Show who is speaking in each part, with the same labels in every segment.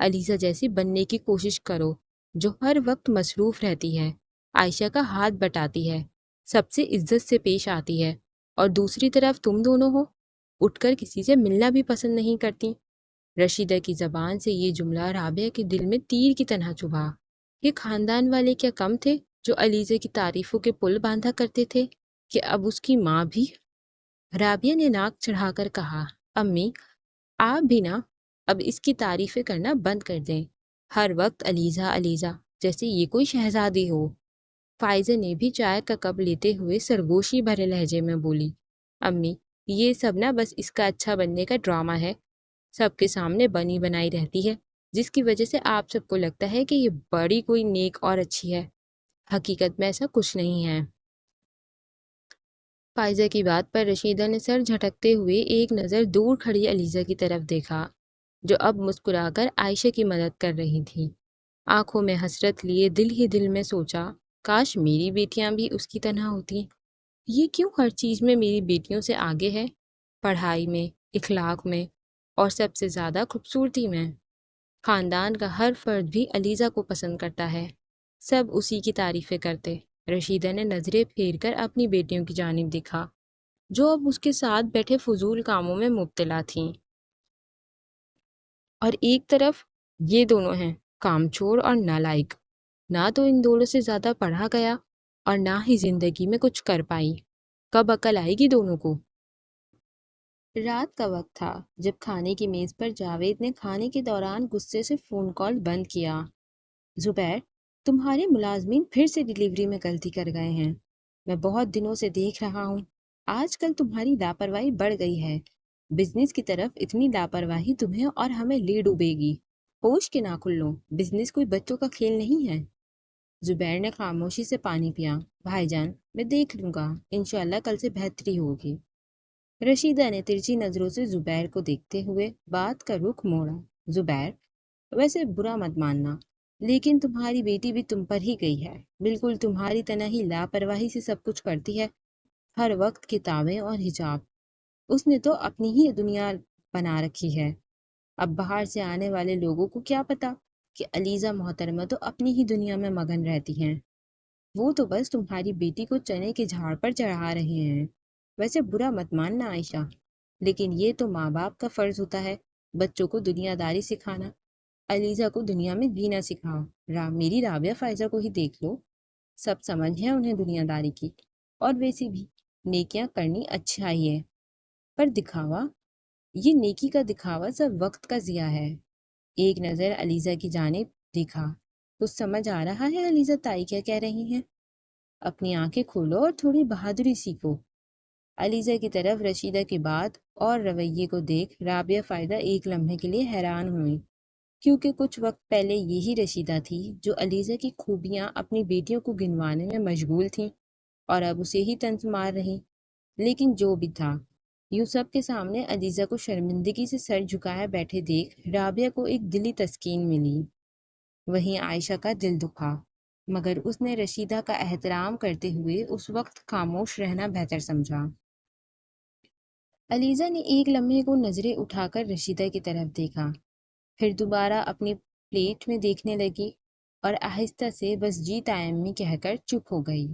Speaker 1: علیزہ جیسی بننے کی کوشش کرو جو ہر وقت مصروف رہتی ہے، عائشہ کا ہاتھ بٹاتی ہے، سب سے عزت سے پیش آتی ہے، اور دوسری طرف تم دونوں ہو، اٹھ کر کسی سے ملنا بھی پسند نہیں کرتی۔ رشیدہ کی زبان سے یہ جملہ رابعہ کے دل میں تیر کی طرح چبھا۔ یہ خاندان والے کیا کم تھے جو علیزہ کی تعریفوں کے پل باندھا کرتے تھے کہ اب اس کی ماں بھی؟ رابعہ نے ناک چڑھا کر کہا، امی آپ بھی نا اب اس کی تعریفیں کرنا بند کر دیں، ہر وقت علیزہ علیزہ جیسے یہ کوئی شہزادی ہو۔ فائزہ نے بھی چائے کا کپ لیتے ہوئے سرگوشی بھرے لہجے میں بولی، امی یہ سب نا بس اس کا اچھا بننے کا ڈرامہ ہے، سب کے سامنے بنی بنائی رہتی ہے، جس کی وجہ سے آپ سب کو لگتا ہے کہ یہ بڑی کوئی نیک اور اچھی ہے، حقیقت میں ایسا کچھ نہیں ہے۔ فائزہ کی بات پر رشیدہ نے سر جھٹکتے ہوئے ایک نظر دور کھڑی علیزہ کی طرف دیکھا، جو اب مسکرا کر عائشہ کی مدد کر رہی تھی۔ آنکھوں میں حسرت لیے دل ہی دل میں سوچا، کاش میری بیٹیاں بھی اس کی طرح ہوتی۔ یہ کیوں ہر چیز میں میری بیٹیوں سے آگے ہے؟ پڑھائی میں، اخلاق میں، اور سب سے زیادہ خوبصورتی میں۔ خاندان کا ہر فرد بھی علیزہ کو پسند کرتا ہے، سب اسی کی تعریفیں کرتے۔ رشیدہ نے نظریں پھیر کر اپنی بیٹیوں کی جانب دیکھا، جو اب اس کے ساتھ بیٹھے فضول کاموں میں مبتلا تھیں، اور ایک طرف یہ دونوں ہیں، کامچور اور نالائق، نہ تو ان دونوں سے زیادہ پڑھا گیا اور نہ ہی زندگی میں کچھ کر پائی۔ کب عقل آئے گی دونوں کو؟ رات کا وقت تھا جب کھانے کی میز پر جاوید نے کھانے کے دوران غصے سے فون کال بند کیا۔ زبیر، تمہارے ملازمین پھر سے ڈیلیوری میں غلطی کر گئے ہیں، میں بہت دنوں سے دیکھ رہا ہوں، آج کل تمہاری لاپرواہی بڑھ گئی ہے، بزنس کی طرف اتنی لاپرواہی تمہیں اور ہمیں لے ڈوبے گی، ہوش کے ناخن لو، بزنس کوئی بچوں کا کھیل نہیں ہے۔ زبیر نے خاموشی سے پانی پیا۔ بھائی جان میں دیکھ لوں گا، انشاءاللہ کل سے بہتری ہوگی۔ رشیدہ نے ترچھی نظروں سے زبیر کو دیکھتے ہوئے بات کا رخ موڑا۔ زبیر، ویسے برا مت ماننا، لیکن تمہاری بیٹی بھی تم پر ہی گئی ہے، بالکل تمہاری طرح ہی لاپرواہی سے سب کچھ کرتی ہے، ہر وقت کتابیں اور حجاب، اس نے تو اپنی ہی دنیا بنا رکھی ہے۔ اب باہر سے آنے والے لوگوں کو کیا پتا کہ علیزہ محترمہ تو اپنی ہی دنیا میں مگن رہتی ہیں، وہ تو بس تمہاری بیٹی کو چنے کے جھاڑ پر چڑھا رہے ہیں۔ ویسے برا مت ماننا عائشہ، لیکن یہ تو ماں باپ کا فرض ہوتا ہے بچوں کو دنیا داری سکھانا۔ علیزہ کو دنیا میں جینا سکھاؤ۔ میری رابعہ فائزہ کو ہی دیکھ لو، سب سمجھ ہے انہیں دنیا داری کی، اور ویسی بھی نیکیاں کرنی اچھا ہی ہے، پر دکھاوا، یہ نیکی کا دکھاوا سب وقت کا ضیاع ہے۔ ایک نظر علیزہ کی جانب دیکھا، کچھ سمجھ آ رہا ہے علیزہ تائی کیا کہہ رہی ہیں؟ اپنی آنکھیں کھولو اور تھوڑی بہادری سیکھو۔ علیزہ کی طرف رشیدہ کی بات اور رویے کو دیکھ رابعہ فائدہ ایک لمحے کے لیے حیران ہوئی، کیونکہ کچھ وقت پہلے یہی رشیدہ تھی جو علیزہ کی خوبیاں اپنی بیٹیوں کو گنوانے میں مشغول تھیں، اور اب اسے ہی طنز مار رہی۔ لیکن جو بھی تھا، یوں سب کے سامنے علیزہ کو شرمندگی سے سر جھکائے بیٹھے دیکھ رابعہ کو ایک دلی تسکین ملی۔ وہیں عائشہ کا دل دکھا، مگر اس نے رشیدہ کا احترام کرتے ہوئے اس وقت خاموش رہنا بہتر سمجھا۔ علیزہ نے ایک لمحے کو نظریں اٹھا کر رشیدہ کی طرف دیکھا، پھر دوبارہ اپنی پلیٹ میں دیکھنے لگی، اور آہستہ سے بس جی تائمی کہہ کر چپ ہو گئی۔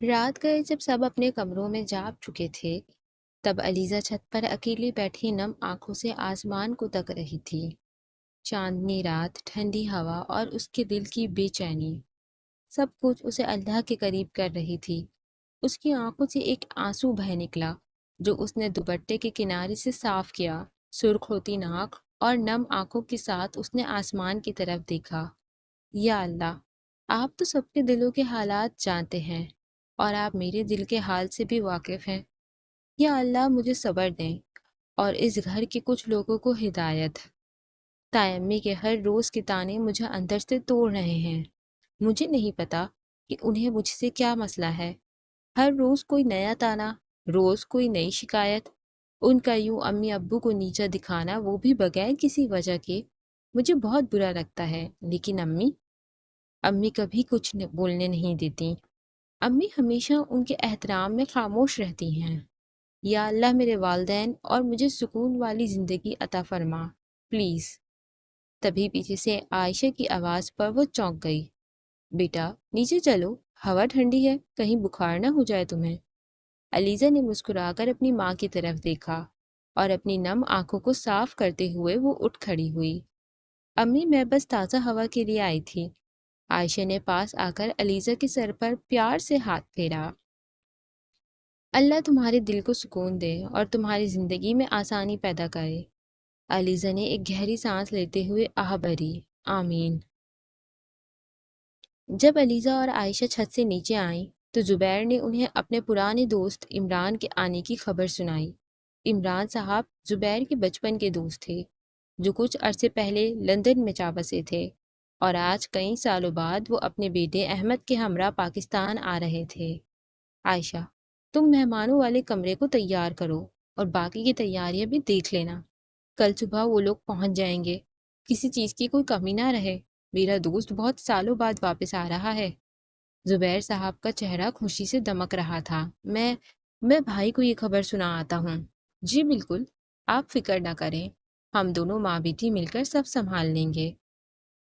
Speaker 1: رات گئے جب سب اپنے کمروں میں جا چکے تھے، تب علیزہ چھت پر اکیلی بیٹھی نم آنکھوں سے آسمان کو تک رہی تھی۔ چاندنی رات، ٹھنڈی ہوا اور اس کے دل کی بے چینی، سب کچھ اسے اللہ کے قریب کر رہی تھی۔ اس کی آنکھوں سے ایک آنسو بہہ نکلا جو اس نے دوپٹے کے کنارے سے صاف کیا۔ سرخ ہوتی ناک اور نم آنکھوں کے ساتھ اس نے آسمان کی طرف دیکھا۔ یا اللہ، آپ تو سب کے دلوں کے حالات جانتے ہیں، اور آپ میرے دل کے حال سے بھی واقف ہیں۔ یا اللہ مجھے صبر دیں، اور اس گھر کے کچھ لوگوں کو ہدایت۔ تائمی کے ہر روز کے تانے مجھے اندر سے توڑ رہے ہیں، مجھے نہیں پتا کہ انہیں مجھ سے کیا مسئلہ ہے۔ ہر روز کوئی نیا تانا، روز کوئی نئی شکایت، ان کا یوں امی ابو کو نیچا دکھانا، وہ بھی بغیر کسی وجہ کے، مجھے بہت برا لگتا ہے۔ لیکن امی کبھی کچھ بولنے نہیں دیتی، امی ہمیشہ ان کے احترام میں خاموش رہتی ہیں۔ یا اللہ میرے والدین اور مجھے سکون والی زندگی عطا فرما، پلیز۔ تبھی پیچھے سے عائشہ کی آواز پر وہ چونک گئی۔ بیٹا نیچے چلو، ہوا ٹھنڈی ہے، کہیں بخار نہ ہو جائے تمہیں۔ علیزہ نے مسکرا کر اپنی ماں کی طرف دیکھا اور اپنی نم آنکھوں کو صاف کرتے ہوئے وہ اٹھ کھڑی ہوئی۔ امی میں بس تازہ ہوا کے لیے آئی تھی۔ عائشہ نے پاس آ کر علیزہ کے سر پر پیار سے ہاتھ پھیرا۔ اللہ تمہارے دل کو سکون دے اور تمہاری زندگی میں آسانی پیدا کرے۔ علیزہ نے ایک گہری سانس لیتے ہوئے آہ بھری، آمین۔ جب علیزہ اور عائشہ چھت سے نیچے آئیں تو زبیر نے انہیں اپنے پرانے دوست عمران کے آنے کی خبر سنائی۔ عمران صاحب زبیر کے بچپن کے دوست تھے، جو کچھ عرصے پہلے لندن میں جا بسے تھے، اور آج کئی سالوں بعد وہ اپنے بیٹے احمد کے ہمراہ پاکستان آ رہے تھے۔ عائشہ، تم مہمانوں والے کمرے کو تیار کرو اور باقی کی تیاریاں بھی دیکھ لینا۔ کل صبح وہ لوگ پہنچ جائیں گے، کسی چیز کی کوئی کمی نہ رہے۔ میرا دوست بہت سالوں بعد واپس آ رہا ہے۔ زبیر صاحب کا چہرہ خوشی سے دمک رہا تھا۔ میں بھائی کو یہ خبر سنا آتا ہوں۔ جی بالکل، آپ فکر نہ کریں، ہم دونوں ماں بیٹی مل کر سب سنبھال لیں گے۔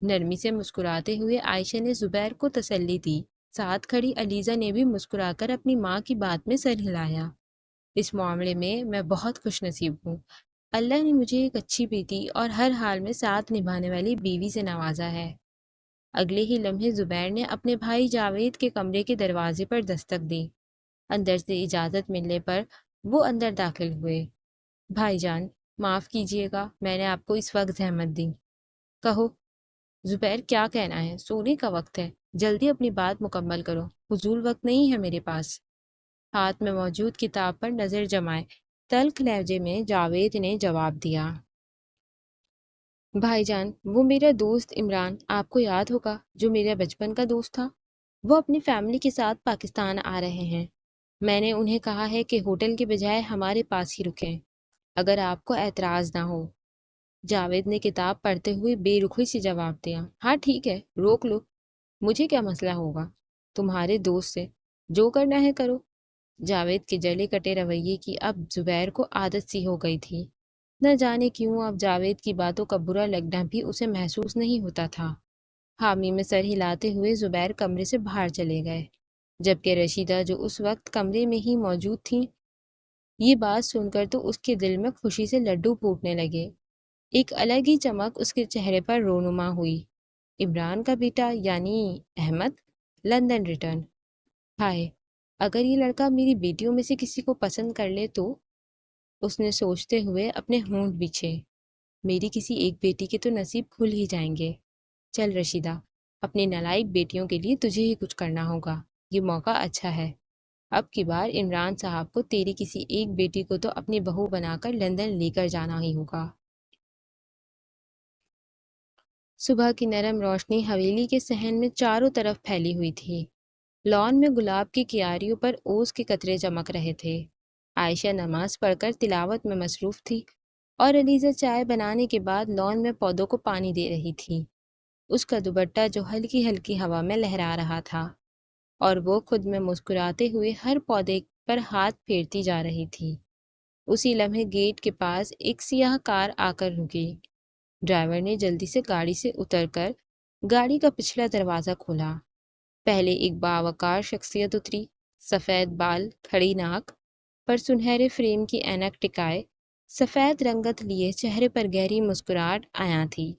Speaker 1: نرمی سے مسکراتے ہوئے عائشہ نے زبیر کو تسلی دی۔ ساتھ کھڑی علیزہ نے بھی مسکرا کر اپنی ماں کی بات میں سر ہلایا۔ اس معاملے میں بہت خوش نصیب ہوں۔ اللہ نے مجھے ایک اچھی بیٹی اور ہر حال میں ساتھ نبھانے والی بیوی سے نوازا ہے۔ اگلے ہی لمحے زبیر نے اپنے بھائی جاوید کے کمرے کے دروازے پر دستک دی۔ اندر سے اجازت ملنے پر وہ اندر داخل ہوئے۔ بھائی جان، معاف کیجیے گا، میں نے آپ کو اس وقت زحمت دی۔ کہو زبیر، کیا کہنا ہے؟ سونے کا وقت ہے، جلدی اپنی بات مکمل کرو، فضول وقت نہیں ہے میرے پاس۔ ہاتھ میں موجود کتاب پر نظر جمائے تلخ لہجے میں جاوید نے جواب دیا۔ بھائی جان، وہ میرا دوست عمران آپ کو یاد ہوگا، جو میرا بچپن کا دوست تھا، وہ اپنی فیملی کے ساتھ پاکستان آ رہے ہیں۔ میں نے انہیں کہا ہے کہ ہوٹل کے بجائے ہمارے پاس ہی رکیں، اگر آپ کو اعتراض نہ ہو۔ جاوید نے کتاب پڑھتے ہوئے بے رخی سے جواب دیا۔ ہاں ٹھیک ہے، روک لو، مجھے کیا مسئلہ ہوگا، تمہارے دوست سے جو کرنا ہے کرو۔ جاوید کے جلے کٹے رویے کی اب زبیر کو عادت سی ہو گئی تھی۔ نہ جانے کیوں اب جاوید کی باتوں کا برا لگنا بھی اسے محسوس نہیں ہوتا تھا۔ حامی میں سر ہلاتے ہوئے زبیر کمرے سے باہر چلے گئے، جبکہ رشیدہ، جو اس وقت کمرے میں ہی موجود تھی، یہ بات سن کر تو اس کے دل میں خوشی سے لڈو پھوٹنے لگے۔ ایک الگ ہی چمک اس کے چہرے پر رونما ہوئی۔ عمران کا بیٹا یعنی احمد لندن ریٹرن۔ ہائے، اگر یہ لڑکا میری بیٹیوں میں سے کسی کو پسند کر لے تو؟ اس نے سوچتے ہوئے اپنے ہونٹ بچھے۔ میری کسی ایک بیٹی کے تو نصیب کھل ہی جائیں گے۔ چل رشیدہ، اپنی نالائق بیٹیوں کے لیے تجھے ہی کچھ کرنا ہوگا، یہ موقع اچھا ہے۔ اب کی بار عمران صاحب کو تیری کسی ایک بیٹی کو تو اپنی بہو بنا کر لندن لے کر جانا ہی ہوگا۔ صبح کی نرم روشنی حویلی کے صحن میں چاروں طرف پھیلی ہوئی تھی۔ لان میں گلاب کی کیاریوں پر اوس کے قطرے چمک رہے تھے۔ عائشہ نماز پڑھ کر تلاوت میں مصروف تھی اور علیزہ چائے بنانے کے بعد لان میں پودوں کو پانی دے رہی تھی۔ اس کا دوپٹہ جو ہلکی ہلکی ہوا میں لہرا رہا تھا، اور وہ خود میں مسکراتے ہوئے ہر پودے پر ہاتھ پھیرتی جا رہی تھی۔ اسی لمحے گیٹ کے پاس ایک سیاہ کار آ کر رکی۔ ڈرائیور نے جلدی سے گاڑی سے اتر کر گاڑی کا پچھلا دروازہ کھولا۔ پہلے ایک باوقار شخصیت اتری، سفید بال، کھڑی ناک پر سنہرے فریم کی اینک ٹکائے، سفید رنگت لیے چہرے پر گہری مسکراہٹ آیا تھی۔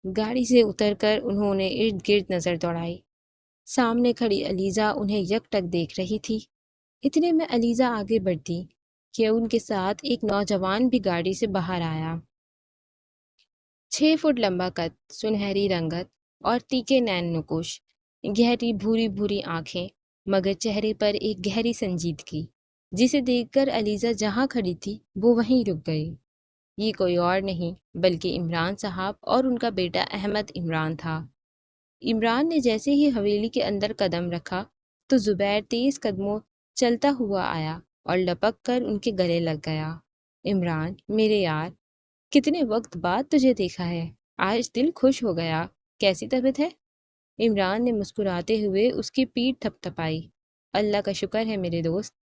Speaker 1: گاڑی سے اتر کر انہوں نے ارد گرد نظر دوڑائی۔ سامنے کھڑی علیزہ انہیں یک ٹک دیکھ رہی تھی۔ اتنے میں علیزہ آگے بڑھتی کہ ان کے ساتھ ایک نوجوان بھی گاڑی سے باہر آیا۔ 6 فٹ لمبا قد، سنہری رنگت اور تیکے نین نکوش، گہری بھوری بھوری آنکھیں، مگر چہرے پر ایک گہری سنجیدگی، جسے دیکھ کر علیزہ جہاں کھڑی تھی وہ وہیں رک گئی۔ یہ کوئی اور نہیں بلکہ عمران صاحب اور ان کا بیٹا احمد عمران تھا۔ عمران نے جیسے ہی حویلی کے اندر قدم رکھا تو زبیر تیز قدموں چلتا ہوا آیا اور لپک کر ان کے گلے لگ گیا۔ عمران، میرے یار، کتنے وقت بعد تجھے دیکھا ہے، آج دل خوش ہو گیا، کیسی طبیعت ہے؟ عمران نے مسکراتے ہوئے اس کی پیٹھ تھپ تھپائی۔ اللہ کا شکر ہے میرے دوست،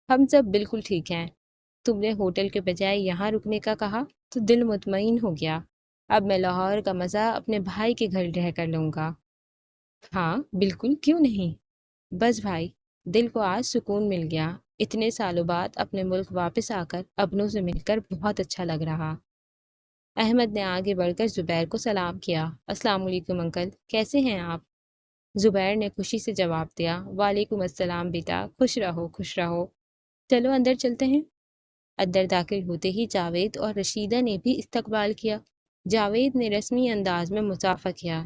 Speaker 1: ہم سب بالکل ٹھیک ہیں۔ تم نے ہوٹل کے بجائے یہاں رکنے کا کہا تو دل مطمئن ہو گیا۔ اب میں لاہور کا مزہ اپنے بھائی کے گھر رہ کر لوں گا۔ ہاں بالکل، کیوں نہیں؟ بس بھائی، دل کو آج سکون مل گیا۔ اتنے سالوں بعد اپنے ملک واپس آ کر اپنوں سے مل کر بہت اچھا لگ رہا۔ احمد نے آگے بڑھ کر زبیر کو سلام کیا۔ السلام علیکم انکل، کیسے ہیں آپ؟ زبیر نے خوشی سے جواب دیا، وعلیکم السلام بیٹا، خوش رہو خوش رہو۔ چلو اندر چلتے ہیں۔ اندر داخل ہوتے ہی جاوید اور رشیدہ نے بھی استقبال کیا۔ جاوید نے رسمی انداز میں مصافحہ کیا۔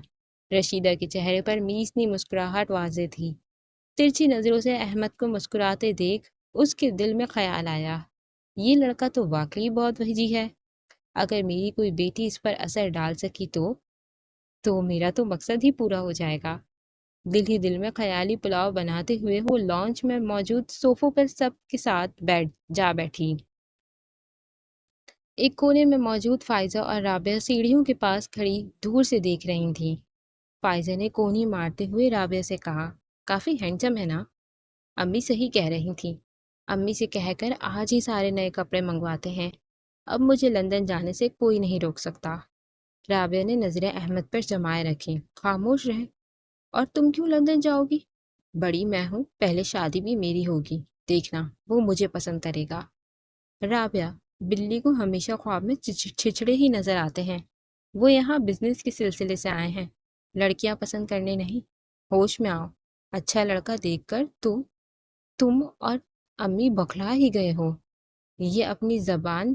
Speaker 1: رشیدہ کے چہرے پر میسنی مسکراہٹ واضح تھی۔ ترچھی نظروں سے احمد کو مسکراتے دیکھ اس کے دل میں خیال آیا، یہ لڑکا تو واقعی بہت وحجی ہے۔ اگر میری کوئی بیٹی اس پر اثر ڈال سکی تو میرا تو مقصد ہی پورا ہو جائے گا۔ دل ہی دل میں خیالی پلاؤ بناتے ہوئے وہ لانچ میں موجود صوفوں پر سب کے ساتھ جا بیٹھی۔ ایک کونے میں موجود فائزہ اور رابعہ سیڑھیوں کے پاس کھڑی دور سے دیکھ رہی تھیں۔ فائزہ نے کونی مارتے ہوئے رابعہ سے کہا، کافی ہینڈسم ہے نا؟ امی صحیح کہہ رہی تھیں، امی سے کہہ کر آج ہی سارے نئے کپڑے منگواتے ہیں، اب مجھے لندن جانے سے کوئی نہیں روک سکتا۔ رابعہ نے نظریں احمد پر جمائے رکھیں، خاموش رہے۔ اور تم کیوں لندن جاؤ گی؟ بڑی میں ہوں، پہلے شادی بھی میری ہوگی، دیکھنا وہ مجھے پسند کرے گا۔ رابعہ، بلی کو ہمیشہ خواب میں چھچڑے ہی نظر آتے ہیں، وہ یہاں بزنس کے سلسلے سے آئے ہیں، لڑکیاں پسند کرنے نہیں۔ ہوش میں آؤ، اچھا لڑکا دیکھ کر تم اور امی بکھلا ہی گئے ہو۔ یہ اپنی زبان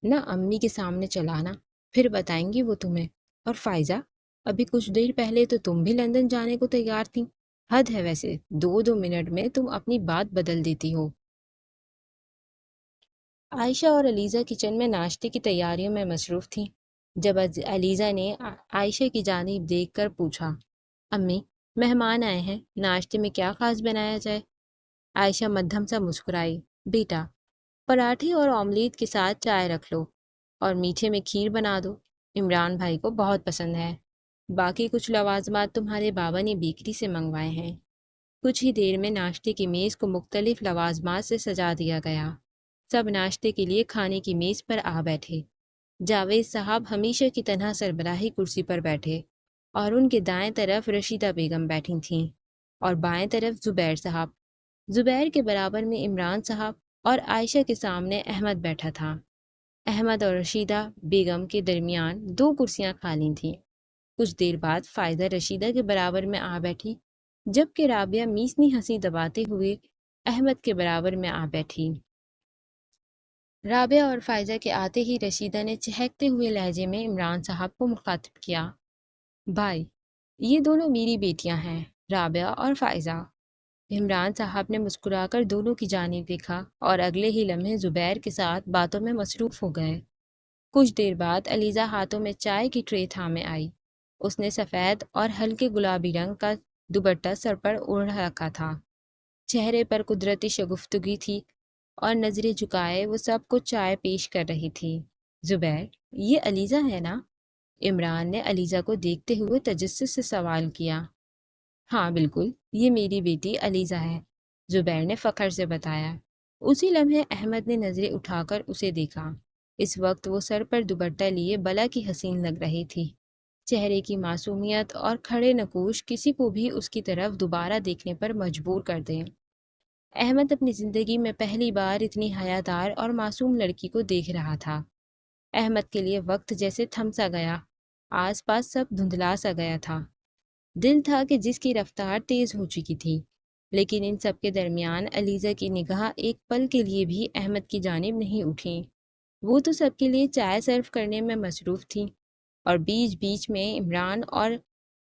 Speaker 1: نہ امی کے سامنے چلانا، پھر بتائیں گی وہ تمہیں۔ اور فائزہ، ابھی کچھ دیر پہلے تو تم بھی لندن جانے کو تیار تھیں، حد ہے ویسے، 2 منٹ میں تم اپنی بات بدل دیتی ہو۔ عائشہ اور علیزہ کچن میں ناشتے کی تیاریوں میں مصروف تھیں۔ جب علیزہ نے عائشہ کی جانب دیکھ کر پوچھا، امی مہمان آئے ہیں، ناشتے میں کیا خاص بنایا جائے؟ عائشہ مدھم سا مسکرائی، بیٹا پراٹھے اور آملیٹ کے ساتھ چائے رکھ لو، اور میٹھے میں کھیر بنا دو، عمران بھائی کو بہت پسند ہے۔ باقی کچھ لوازمات تمہارے بابا نے بیکری سے منگوائے ہیں۔ کچھ ہی دیر میں ناشتے کی میز کو مختلف لوازمات سے سجا دیا گیا۔ سب ناشتے کے لیے کھانے کی میز پر آ بیٹھے۔ جاوید صاحب ہمیشہ کی طرح سربراہی کرسی پر بیٹھے، اور ان کے دائیں طرف رشیدہ بیگم بیٹھی تھیں، اور بائیں طرف زبیر صاحب۔ زبیر کے برابر میں عمران صاحب، اور عائشہ کے سامنے احمد بیٹھا تھا۔ احمد اور رشیدہ بیگم کے درمیان 2 کرسیاں خالی تھیں۔ کچھ دیر بعد فائزہ رشیدہ کے برابر میں آ بیٹھی، جبکہ رابعہ میسنی ہنسی دباتے ہوئے احمد کے برابر میں آ بیٹھی۔ رابعہ اور فائزہ کے آتے ہی رشیدہ نے چہکتے ہوئے لہجے میں عمران صاحب کو مخاطب کیا، بھائی یہ دونوں میری بیٹیاں ہیں، رابعہ اور فائزہ۔ عمران صاحب نے مسکرا کر دونوں کی جانب دیکھا، اور اگلے ہی لمحے زبیر کے ساتھ باتوں میں مصروف ہو گئے۔ کچھ دیر بعد علیزہ ہاتھوں میں چائے کی ٹرے تھامے آئی۔ اس نے سفید اور ہلکے گلابی رنگ کا دوپٹہ سر پر اوڑھ رکھا تھا، چہرے پر قدرتی شگفتگی تھی، اور نظریں جھکائے وہ سب کو چائے پیش کر رہی تھی۔ زبیر، یہ علیزہ ہے نا؟ عمران نے علیزہ کو دیکھتے ہوئے تجسس سے سوال کیا۔ ہاں بالکل، یہ میری بیٹی علیزہ ہے، زبیر نے فخر سے بتایا۔ اسی لمحے احمد نے نظریں اٹھا کر اسے دیکھا۔ اس وقت وہ سر پر دوپٹہ لیے بلا کی حسین لگ رہی تھی۔ چہرے کی معصومیت اور کھڑے نقوش کسی کو بھی اس کی طرف دوبارہ دیکھنے پر مجبور کر دیں۔ احمد اپنی زندگی میں پہلی بار اتنی حیادار اور معصوم لڑکی کو دیکھ رہا تھا۔ احمد کے لیے وقت جیسے تھم سا گیا، آس پاس سب دھندلا سا گیا تھا۔ دل تھا کہ جس کی رفتار تیز ہو چکی تھی، لیکن ان سب کے درمیان علیزہ کی نگاہ ایک پل کے لیے بھی احمد کی جانب نہیں اٹھی۔ وہ تو سب کے لیے چائے سرو کرنے میں مصروف تھی، اور بیچ بیچ میں عمران اور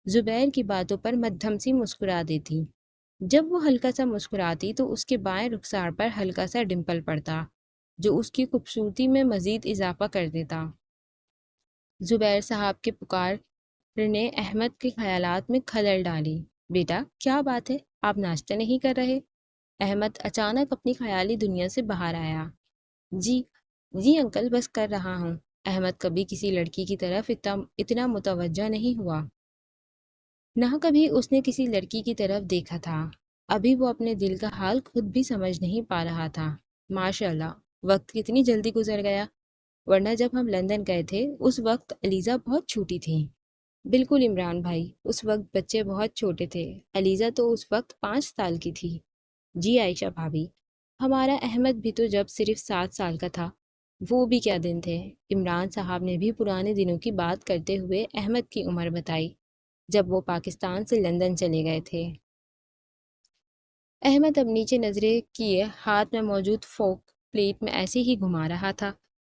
Speaker 1: زبیر کی باتوں پر مدھم سی مسکرا دیتی۔ جب وہ ہلکا سا مسکراتی تو اس کے بائیں رخسار پر ہلکا سا ڈمپل پڑتا، جو اس کی خوبصورتی میں مزید اضافہ کر دیتا۔ زبیر صاحب کے پکار نے احمد کے خیالات میں خلل ڈالی۔ بیٹا کیا بات ہے، آپ ناشتہ نہیں کر رہے؟ احمد اچانک اپنی خیالی دنیا سے باہر آیا۔ جی انکل، بس کر رہا ہوں۔ احمد کبھی کسی لڑکی کی طرف اتنا متوجہ نہیں ہوا، نہ کبھی اس نے کسی لڑکی کی طرف دیکھا تھا۔ ابھی وہ اپنے دل کا حال خود بھی سمجھ نہیں پا رہا تھا۔ ماشاء اللہ، وقت کتنی جلدی گزر گیا۔ ورنہ جب ہم لندن گئے تھے اس وقت علیزہ بہت چھوٹی تھی۔ بالکل عمران بھائی، اس وقت بچے بہت چھوٹے تھے، علیزہ تو اس وقت 5 سال کی تھی۔ جی عائشہ بھابھی، ہمارا احمد بھی تو جب صرف 7 سال کا تھا، وہ بھی کیا دن تھے۔ عمران صاحب نے بھی پرانے دنوں کی بات کرتے ہوئے احمد کی عمر بتائی جب وہ پاکستان سے لندن چلے گئے تھے۔ احمد اب نیچے نظریں کیے ہاتھ میں موجود فورک پلیٹ میں ایسے ہی گھما رہا تھا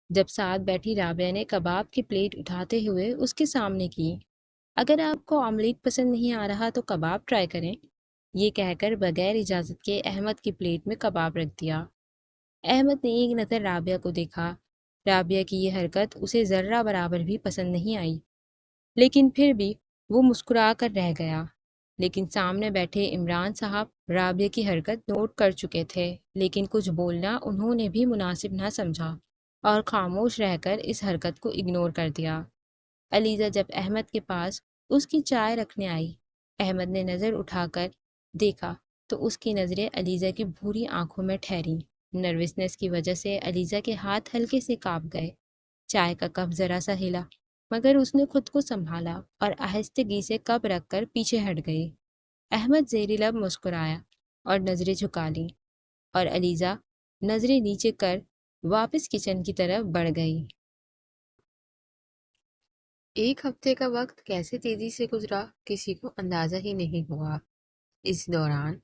Speaker 1: جب ساتھ بیٹھی رابعہ نے کباب کی پلیٹ اٹھاتے ہوئے اس کے سامنے کی۔ اگر آپ کو آملیٹ پسند نہیں آ رہا تو کباب ٹرائی کریں، یہ کہہ کر بغیر اجازت کے احمد کی پلیٹ میں کباب رکھ دیا۔ احمد نے ایک نظر رابعہ کو دیکھا۔ رابعہ کی یہ حرکت اسے ذرہ برابر بھی پسند نہیں آئی، لیکن پھر بھی وہ مسکرا کر رہ گیا۔ لیکن سامنے بیٹھے عمران صاحب رابعہ کی حرکت نوٹ کر چکے تھے، لیکن کچھ بولنا انہوں نے بھی مناسب نہ سمجھا اور خاموش رہ کر اس حرکت کو اگنور کر دیا۔ علیزہ جب احمد کے پاس اس کی چائے رکھنے آئی، احمد نے نظر اٹھا کر دیکھا تو اس کی نظریں علیزہ کی بھوری آنکھوں میں ٹھہریں۔ نروسنس کی وجہ سے علیزہ کے ہاتھ ہلکے سے کانپ گئے۔ چائے کا کپ ذرا سا ہلا، مگر اس نے خود کو سنبھالا اور آہستگی سے کپ رکھ کر پیچھے ہٹ گئی۔ احمد زیر لب مسکرایا اور نظریں جھکا لیں، اور علیزہ نظریں نیچے کر واپس کچن کی طرف بڑھ گئی۔ 1 ہفتے کا وقت کیسے تیزی سے گزرا کسی کو اندازہ ہی نہیں ہوا۔ اس دوران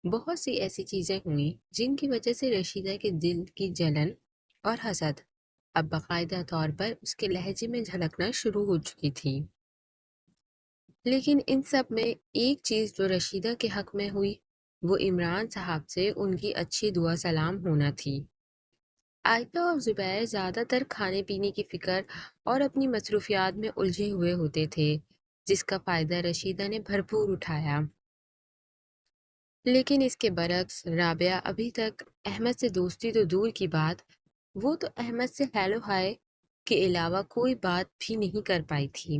Speaker 1: بہت سی ایسی چیزیں ہوئیں جن کی وجہ سے رشیدہ کے دل کی جلن اور حسد اب باقاعدہ طور پر اس کے لہجے میں جھلکنا شروع ہو چکی تھی۔ لیکن ان سب میں ایک چیز جو رشیدہ کے حق میں ہوئی وہ عمران صاحب سے ان کی اچھی دعا سلام ہونا تھی۔ عائشہ اور زبیر زیادہ تر کھانے پینے کی فکر اور اپنی مصروفیات میں الجھے ہوئے ہوتے تھے، جس کا فائدہ رشیدہ نے بھرپور اٹھایا۔ لیکن اس کے برعکس رابعہ ابھی تک احمد سے دوستی تو دور کی بات، وہ تو احمد سے ہیلو ہائے کے علاوہ کوئی بات بھی نہیں کر پائی تھی۔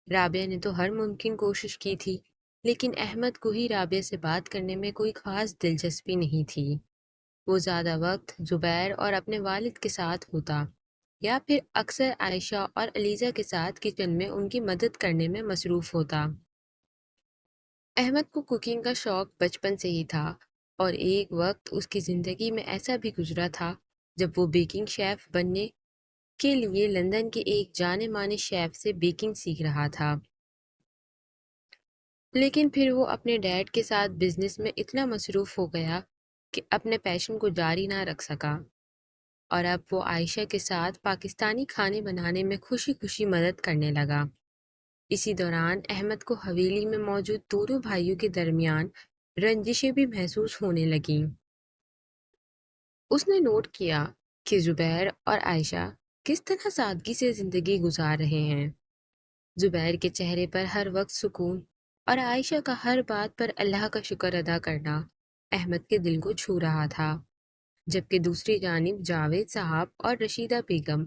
Speaker 1: رابعہ نے تو ہر ممکن کوشش کی تھی، لیکن احمد کو ہی رابعہ سے بات کرنے میں کوئی خاص دلچسپی نہیں تھی۔ وہ زیادہ وقت زبیر اور اپنے والد کے ساتھ ہوتا یا پھر اکثر عائشہ اور علیزہ کے ساتھ کچن میں ان کی مدد کرنے میں مصروف ہوتا۔ احمد کو کوکنگ کا شوق بچپن سے ہی تھا، اور ایک وقت اس کی زندگی میں ایسا بھی گزرا تھا جب وہ بیکنگ شیف بننے کے لیے لندن کے ایک جانے مانے شیف سے بیکنگ سیکھ رہا تھا۔ لیکن پھر وہ اپنے ڈیڈ کے ساتھ بزنس میں اتنا مصروف ہو گیا کہ اپنے پیشن کو جاری نہ رکھ سکا، اور اب وہ عائشہ کے ساتھ پاکستانی کھانے بنانے میں خوشی خوشی مدد کرنے لگا۔ اسی دوران احمد کو حویلی میں موجود دونوں بھائیوں کے درمیان رنجشیں بھی محسوس ہونے لگیں۔ اس نے نوٹ کیا کہ زبیر اور عائشہ کس طرح سادگی سے زندگی گزار رہے ہیں۔ زبیر کے چہرے پر ہر وقت سکون اور عائشہ کا ہر بات پر اللہ کا شکر ادا کرنا احمد کے دل کو چھو رہا تھا، جبکہ دوسری جانب جاوید صاحب اور رشیدہ بیگم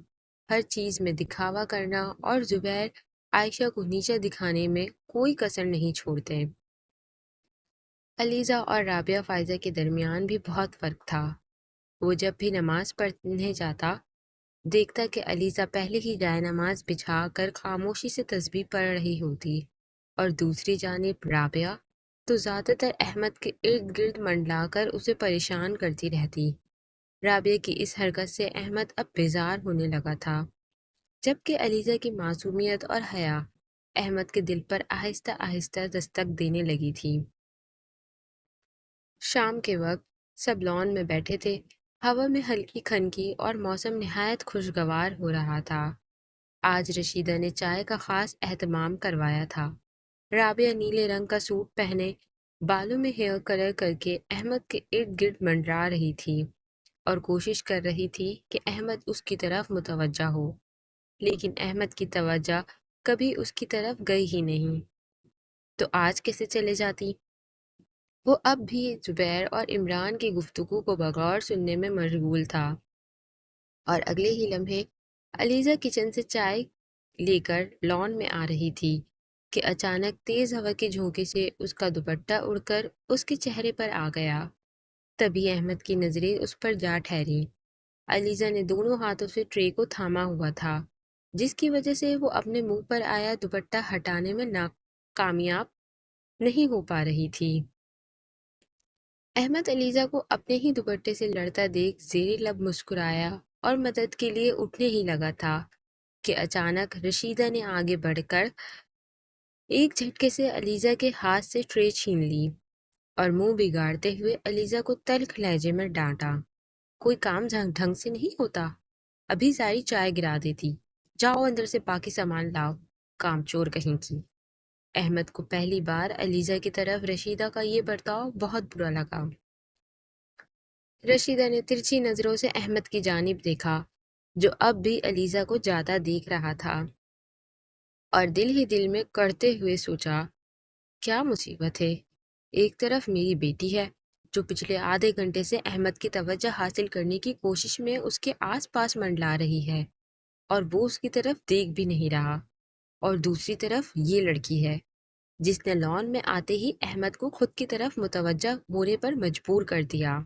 Speaker 1: ہر چیز میں دکھاوا کرنا اور زبیر عائشہ کو نیچا دکھانے میں کوئی کسر نہیں چھوڑتے۔ علیزہ اور رابعہ فائزہ کے درمیان بھی بہت فرق تھا۔ وہ جب بھی نماز پڑھنے جاتا دیکھتا کہ علیزہ پہلے ہی جائے نماز بچھا کر خاموشی سے تسبیح پڑھ رہی ہوتی، اور دوسری جانب رابعہ تو زیادہ تر احمد کے ارد گرد منڈلا کر اسے پریشان کرتی رہتی۔ رابعہ کی اس حرکت سے احمد اب بیزار ہونے لگا تھا، جبکہ علیزہ کی معصومیت اور حیا احمد کے دل پر آہستہ آہستہ دستک دینے لگی تھی۔ شام کے وقت سب لان میں بیٹھے تھے، ہوا میں ہلکی کھنکی اور موسم نہایت خوشگوار ہو رہا تھا۔ آج رشیدہ نے چائے کا خاص اہتمام کروایا تھا۔ رابعہ نیلے رنگ کا سوٹ پہنے بالوں میں ہیئر کلر کر کے احمد کے ارد گرد منڈرا رہی تھی اور کوشش کر رہی تھی کہ احمد اس کی طرف متوجہ ہو، لیکن احمد کی توجہ کبھی اس کی طرف گئی ہی نہیں۔ تو آج کیسے چلے جاتی؟ وہ اب بھی زبیر اور عمران کی گفتگو کو بغور سننے میں مشغول تھا، اور اگلے ہی لمحے علیزہ کچن سے چائے لے کر لان میں آ رہی تھی کہ اچانک تیز ہوا کے جھونکے سے اس کا دوپٹہ اڑ کر اس کے چہرے پر آ گیا۔ تبھی احمد کی نظریں اس پر جا ٹھہریں۔ علیزہ نے دونوں ہاتھوں سے ٹرے کو تھاما ہوا تھا، جس کی وجہ سے وہ اپنے منہ پر آیا دوپٹہ ہٹانے میں ناکامیاب نہیں ہو پا رہی تھی۔ احمد علیزہ کو اپنے ہی دوپٹے سے لڑتا دیکھ زیر لب مسکرایا اور مدد کے لیے اٹھنے ہی لگا تھا کہ اچانک رشیدہ نے آگے بڑھ کر ایک جھٹکے سے علیزہ کے ہاتھ سے ٹرے چھین لی اور منہ بگاڑتے ہوئے علیزہ کو تلخ لہجے میں ڈانٹا۔ کوئی کام ڈھنگ سے نہیں ہوتا؟ ابھی ساری چائے گرا دیتی۔ جاؤ اندر سے باقی سامان لاؤ، کام چور کہیں کی۔ احمد کو پہلی بار علیزہ کی طرف رشیدہ کا یہ برتاؤ بہت برا لگا۔ رشیدہ نے ترچھی نظروں سے احمد کی جانب دیکھا، جو اب بھی علیزہ کو جاتا دیکھ رہا تھا، اور دل ہی دل میں کڑھتے ہوئے سوچا، کیا مصیبت ہے؟ ایک طرف میری بیٹی ہے جو پچھلے آدھے گھنٹے سے احمد کی توجہ حاصل کرنے کی کوشش میں اس کے آس پاس منڈلا رہی ہے اور وہ اس کی طرف دیکھ بھی نہیں رہا، اور دوسری طرف یہ لڑکی ہے جس نے لان میں آتے ہی احمد کو خود کی طرف متوجہ ہونے پر مجبور کر دیا۔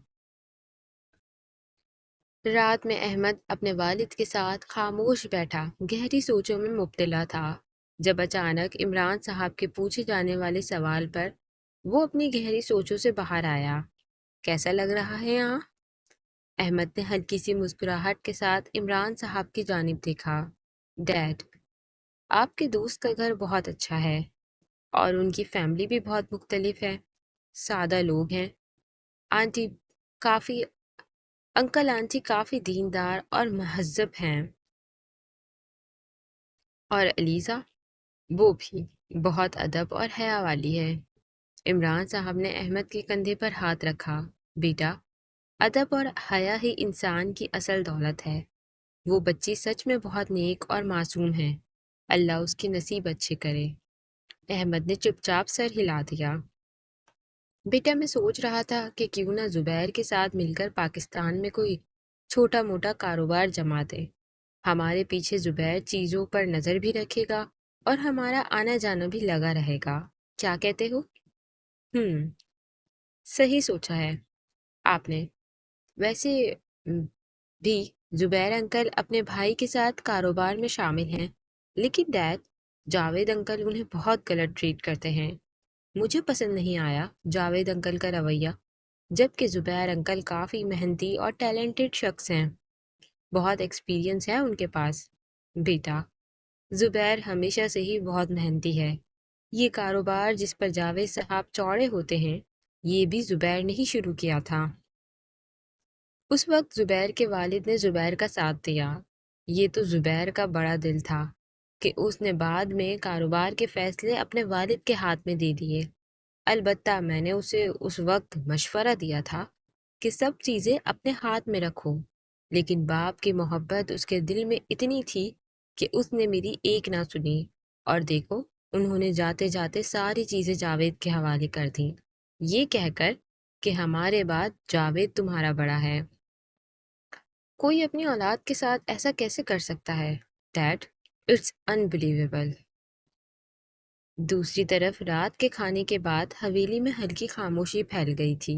Speaker 1: رات میں احمد اپنے والد کے ساتھ خاموش بیٹھا گہری سوچوں میں مبتلا تھا، جب اچانک عمران صاحب کے پوچھے جانے والے سوال پر وہ اپنی گہری سوچوں سے باہر آیا۔ کیسا لگ رہا ہے یہاں؟ احمد نے ہلکی سی مسکراہٹ کے ساتھ عمران صاحب کی جانب دیکھا۔ ڈیڈ، آپ کے دوست کا گھر بہت اچھا ہے اور ان کی فیملی بھی بہت مختلف ہے، سادہ لوگ ہیں۔ آنٹی کافی انکل آنٹی کافی دیندار اور مہذب ہیں، اور علیزہ وہ بھی بہت ادب اور حیا والی ہے۔ عمران صاحب نے احمد کے کندھے پر ہاتھ رکھا۔ بیٹا، ادب اور حیا ہی انسان کی اصل دولت ہے۔ وہ بچی سچ میں بہت نیک اور معصوم ہے، اللہ اس کی نصیب اچھے کرے۔ احمد نے چپ چاپ سر ہلا دیا۔ بیٹا، میں سوچ رہا تھا کہ کیوں نہ زبیر کے ساتھ مل کر پاکستان میں کوئی چھوٹا موٹا کاروبار جما دے۔ ہمارے پیچھے زبیر چیزوں پر نظر بھی رکھے گا اور ہمارا آنا جانا بھی لگا رہے گا۔ کیا کہتے ہو؟ صحیح سوچا ہے آپ نے۔ ویسے بھی زبیر انکل اپنے بھائی کے ساتھ کاروبار میں شامل ہیں، لیکن ڈیڈ، جاوید انکل انہیں بہت غلط ٹریٹ کرتے ہیں۔ مجھے پسند نہیں آیا جاوید انکل کا رویہ، جبکہ زبیر انکل کافی محنتی اور ٹیلنٹڈ شخص ہیں، بہت ایکسپیرینس ہے ان کے پاس۔ بیٹا، زبیر ہمیشہ سے ہی بہت محنتی ہے۔ یہ کاروبار جس پر جاوید صاحب چوڑے ہوتے ہیں، یہ بھی زبیر نے ہی شروع کیا تھا۔ اس وقت زبیر کے والد نے زبیر کا ساتھ دیا۔ یہ تو زبیر کا بڑا دل تھا کہ اس نے بعد میں کاروبار کے فیصلے اپنے والد کے ہاتھ میں دے دیے۔ البتہ میں نے اسے اس وقت مشورہ دیا تھا کہ سب چیزیں اپنے ہاتھ میں رکھو، لیکن باپ کی محبت اس کے دل میں اتنی تھی کہ اس نے میری ایک نہ سنی، اور دیکھو انہوں نے جاتے جاتے ساری چیزیں جاوید کے حوالے کر دیں، یہ کہہ کر کہ ہمارے بعد جاوید تمہارا بڑا ہے۔ کوئی اپنی اولاد کے ساتھ ایسا کیسے کر سکتا ہے ڈیڈ؟ It's unbelievable. دوسری طرف رات کے کھانے کے بعد حویلی میں ہلکی خاموشی پھیل گئی تھی۔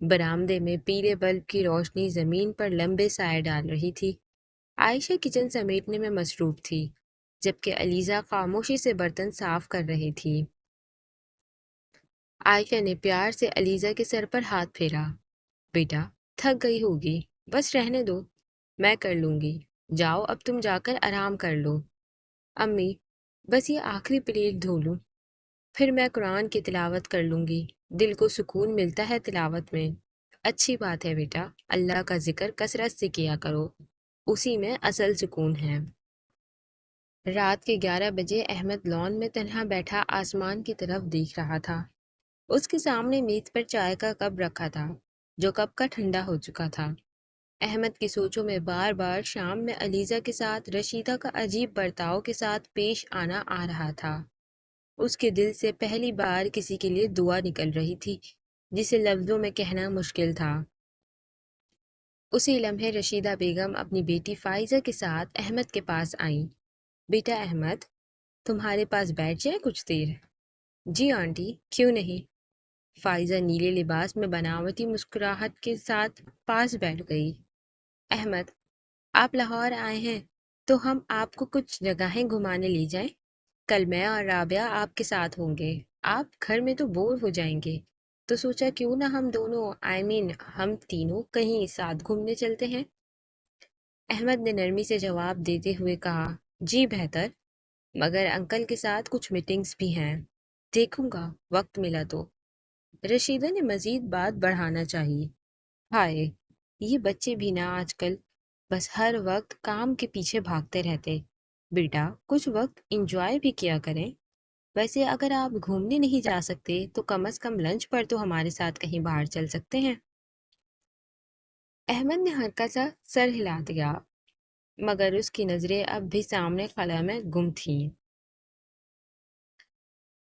Speaker 1: برآمدے میں پیلے بلب کی روشنی زمین پر لمبے سائے ڈال رہی تھی۔ عائشہ کچن سمیٹنے میں مصروف تھی، جبکہ علیزہ خاموشی سے برتن صاف کر رہی تھی۔ عائشہ نے پیار سے علیزہ کے سر پر ہاتھ پھیرا۔ بیٹا، تھک گئی ہوگی، بس رہنے دو، میں کر لوں گی۔ جاؤ اب تم جا کر آرام کر لو۔ امی، بس یہ آخری پلیٹ دھو لوں، پھر میں قرآن کی تلاوت کر لوں گی، دل کو سکون ملتا ہے تلاوت میں۔ اچھی بات ہے بیٹا، اللہ کا ذکر کثرت سے کیا کرو، اسی میں اصل سکون ہے۔ رات کے 11 بجے احمد لان میں تنہا بیٹھا آسمان کی طرف دیکھ رہا تھا۔ اس کے سامنے میز پر چائے کا کپ رکھا تھا، جو کپ کا ٹھنڈا ہو چکا تھا۔ احمد کی سوچوں میں بار بار شام میں علیزہ کے ساتھ رشیدہ کا عجیب برتاؤ کے ساتھ پیش آنا آ رہا تھا۔ اس کے دل سے پہلی بار کسی کے لیے دعا نکل رہی تھی، جسے لفظوں میں کہنا مشکل تھا۔ اسی لمحے رشیدہ بیگم اپنی بیٹی فائزہ کے ساتھ احمد کے پاس آئیں۔ بیٹا احمد، تمہارے پاس بیٹھ جائے کچھ دیر؟ جی آنٹی، کیوں نہیں؟ فائزہ نیلے لباس میں بناوٹی مسکراہٹ کے ساتھ پاس بیٹھ گئی۔ احمد، آپ لاہور آئے ہیں تو ہم آپ کو کچھ جگہیں گھمانے لے جائیں؟ کل میں اور رابعہ آپ کے ساتھ ہوں گے۔ آپ گھر میں تو بور ہو جائیں گے، تو سوچا کیوں نہ ہم دونوں ہم تینوں کہیں ساتھ گھومنے چلتے ہیں۔ احمد نے نرمی سے جواب دیتے ہوئے کہا، جی بہتر، مگر انکل کے ساتھ کچھ میٹنگز بھی ہیں، دیکھوں گا وقت ملا تو۔ رشیدہ نے مزید بات بڑھانا چاہی، ہائے، یہ بچے بھی نہ آج کل بس ہر وقت کام کے پیچھے بھاگتے رہتے۔ بیٹا کچھ وقت انجوائے بھی کیا کریں۔ ویسے اگر آپ گھومنے نہیں جا سکتے تو کم از کم لنچ پر تو ہمارے ساتھ کہیں باہر چل سکتے ہیں۔ احمد نے ہلکا سا سر ہلا دیا، مگر اس کی نظریں اب بھی سامنے خلا میں گم تھیں۔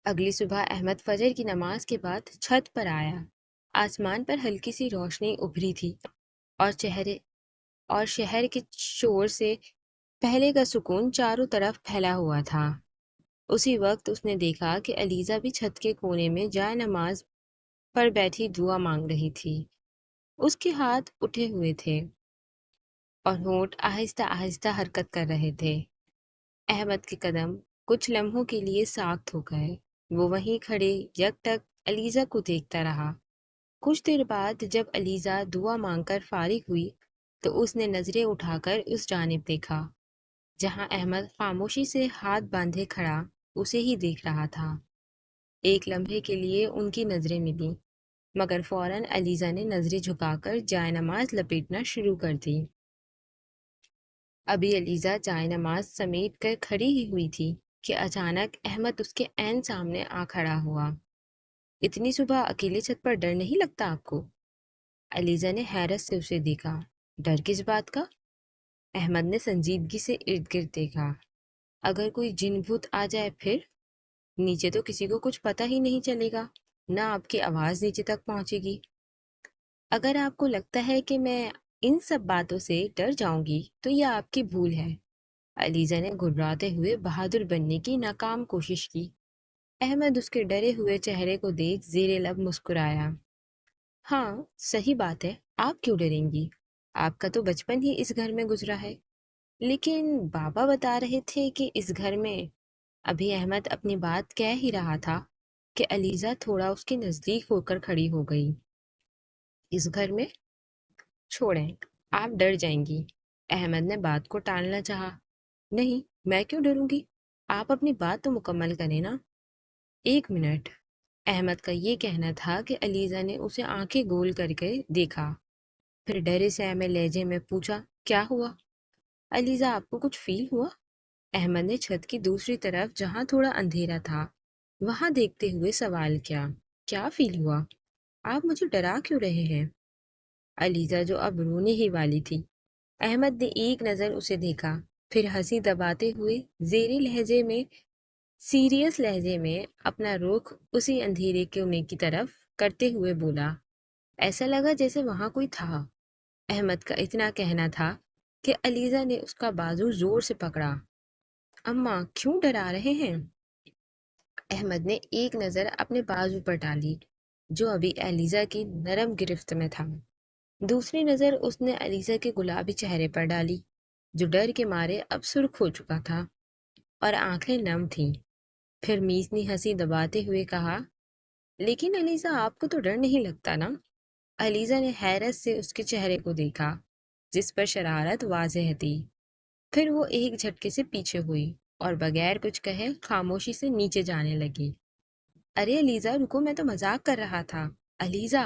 Speaker 1: اگلی صبح احمد فجر کی نماز کے بعد چھت پر آیا۔ آسمان پر ہلکی سی روشنی ابھری تھی اور شہر کے شور سے پہلے کا سکون چاروں طرف پھیلا ہوا تھا۔ اسی وقت اس نے دیکھا کہ علیزہ بھی چھت کے کونے میں جائے نماز پر بیٹھی دعا مانگ رہی تھی۔ اس کے ہاتھ اٹھے ہوئے تھے اور ہونٹ آہستہ آہستہ حرکت کر رہے تھے۔ احمد کے قدم کچھ لمحوں کے لیے ساکت ہو گئے۔ وہ وہیں کھڑے یک ٹک علیزہ کو دیکھتا رہا۔ کچھ دیر بعد جب علیزہ دعا مانگ کر فارغ ہوئی تو اس نے نظریں اٹھا کر اس جانب دیکھا جہاں احمد خاموشی سے ہاتھ باندھے کھڑا اسے ہی دیکھ رہا تھا۔ ایک لمحے کے لیے ان کی نظریں ملیں، مگر فوراً علیزہ نے نظریں جھکا کر جائے نماز لپیٹنا شروع کر دی۔ ابھی علیزہ جائے نماز سمیٹ کر کھڑی ہی ہوئی تھی کہ اچانک احمد اس کے عین سامنے آ کھڑا ہوا۔ اتنی صبح اکیلے چھت پر ڈر نہیں لگتا آپ کو؟ علیزہ نے حیرت سے اسے دیکھا۔ ڈر کس بات کا؟ احمد نے سنجیدگی سے ارد گرد دیکھا۔ اگر کوئی جن بھوت آ جائے پھر؟ نیچے تو کسی کو کچھ پتہ ہی نہیں چلے گا، نہ آپ کی آواز نیچے تک پہنچے گی۔ اگر آپ کو لگتا ہے کہ میں ان سب باتوں سے ڈر جاؤں گی تو یہ آپ کی بھول ہے۔ علیزہ نے گھبراتے ہوئے بہادر بننے کی ناکام کوشش کی۔ احمد اس کے ڈرے ہوئے چہرے کو دیکھ زیر لب مسکرایا۔ ہاں صحیح بات ہے، آپ کیوں ڈریں گی؟ آپ کا تو بچپن ہی اس گھر میں گزرا ہے۔ لیکن بابا بتا رہے تھے کہ اس گھر میں… ابھی احمد اپنی بات کہہ ہی رہا تھا کہ علیزہ تھوڑا اس کے نزدیک ہو کر کھڑی ہو گئی۔ اس گھر میں؟ چھوڑیں، آپ ڈر جائیں گی۔ احمد نے بات کو ٹالنا چاہا۔ نہیں، میں کیوں ڈروں گی؟ آپ اپنی بات تو مکمل کریں نا۔ ایک منٹ۔ احمد کا یہ کہنا تھا کہ علیزہ نے اسے آنکھیں گول کر کے دیکھا، پھر ڈرے سہمے لہجے میں پوچھا، کیا ہوا؟ علیزہ، آپ کو کچھ فیل ہوا؟ احمد نے چھت کی دوسری طرف جہاں تھوڑا اندھیرا تھا وہاں دیکھتے ہوئے سوال کیا۔ کیا فیل ہوا؟ آپ مجھے ڈرا کیوں رہے ہیں؟ علیزہ جو اب رونے ہی والی تھی۔ احمد نے ایک نظر اسے دیکھا، پھر ہنسی دباتے ہوئے زیر لہجے میں سیریس لہجے میں اپنا رخ اسی اندھیرے کونے کی طرف کرتے ہوئے بولا، ایسا لگا جیسے وہاں کوئی تھا۔ احمد کا اتنا کہنا تھا کہ علیزہ نے اس کا بازو زور سے پکڑا۔ اماں کیوں ڈرا رہے ہیں؟ احمد نے ایک نظر اپنے بازو پر ڈالی جو ابھی علیزہ کی نرم گرفت میں تھا، دوسری نظر اس نے علیزہ کے گلابی چہرے پر ڈالی جو ڈر کے مارے اب سرخ ہو چکا تھا اور آنکھیں نم تھیں۔ پھر میزنی ہنسی دباتے ہوئے کہا، لیکن علیزہ آپ کو تو ڈر نہیں لگتا نا؟ علیزہ نے حیرت سے اس کے چہرے کو دیکھا جس پر شرارت واضح تھی، پھر وہ ایک جھٹکے سے پیچھے ہوئی اور بغیر کچھ کہے خاموشی سے نیچے جانے لگی۔ ارے علیزہ رکو، میں تو مذاق کر رہا تھا۔ علیزہ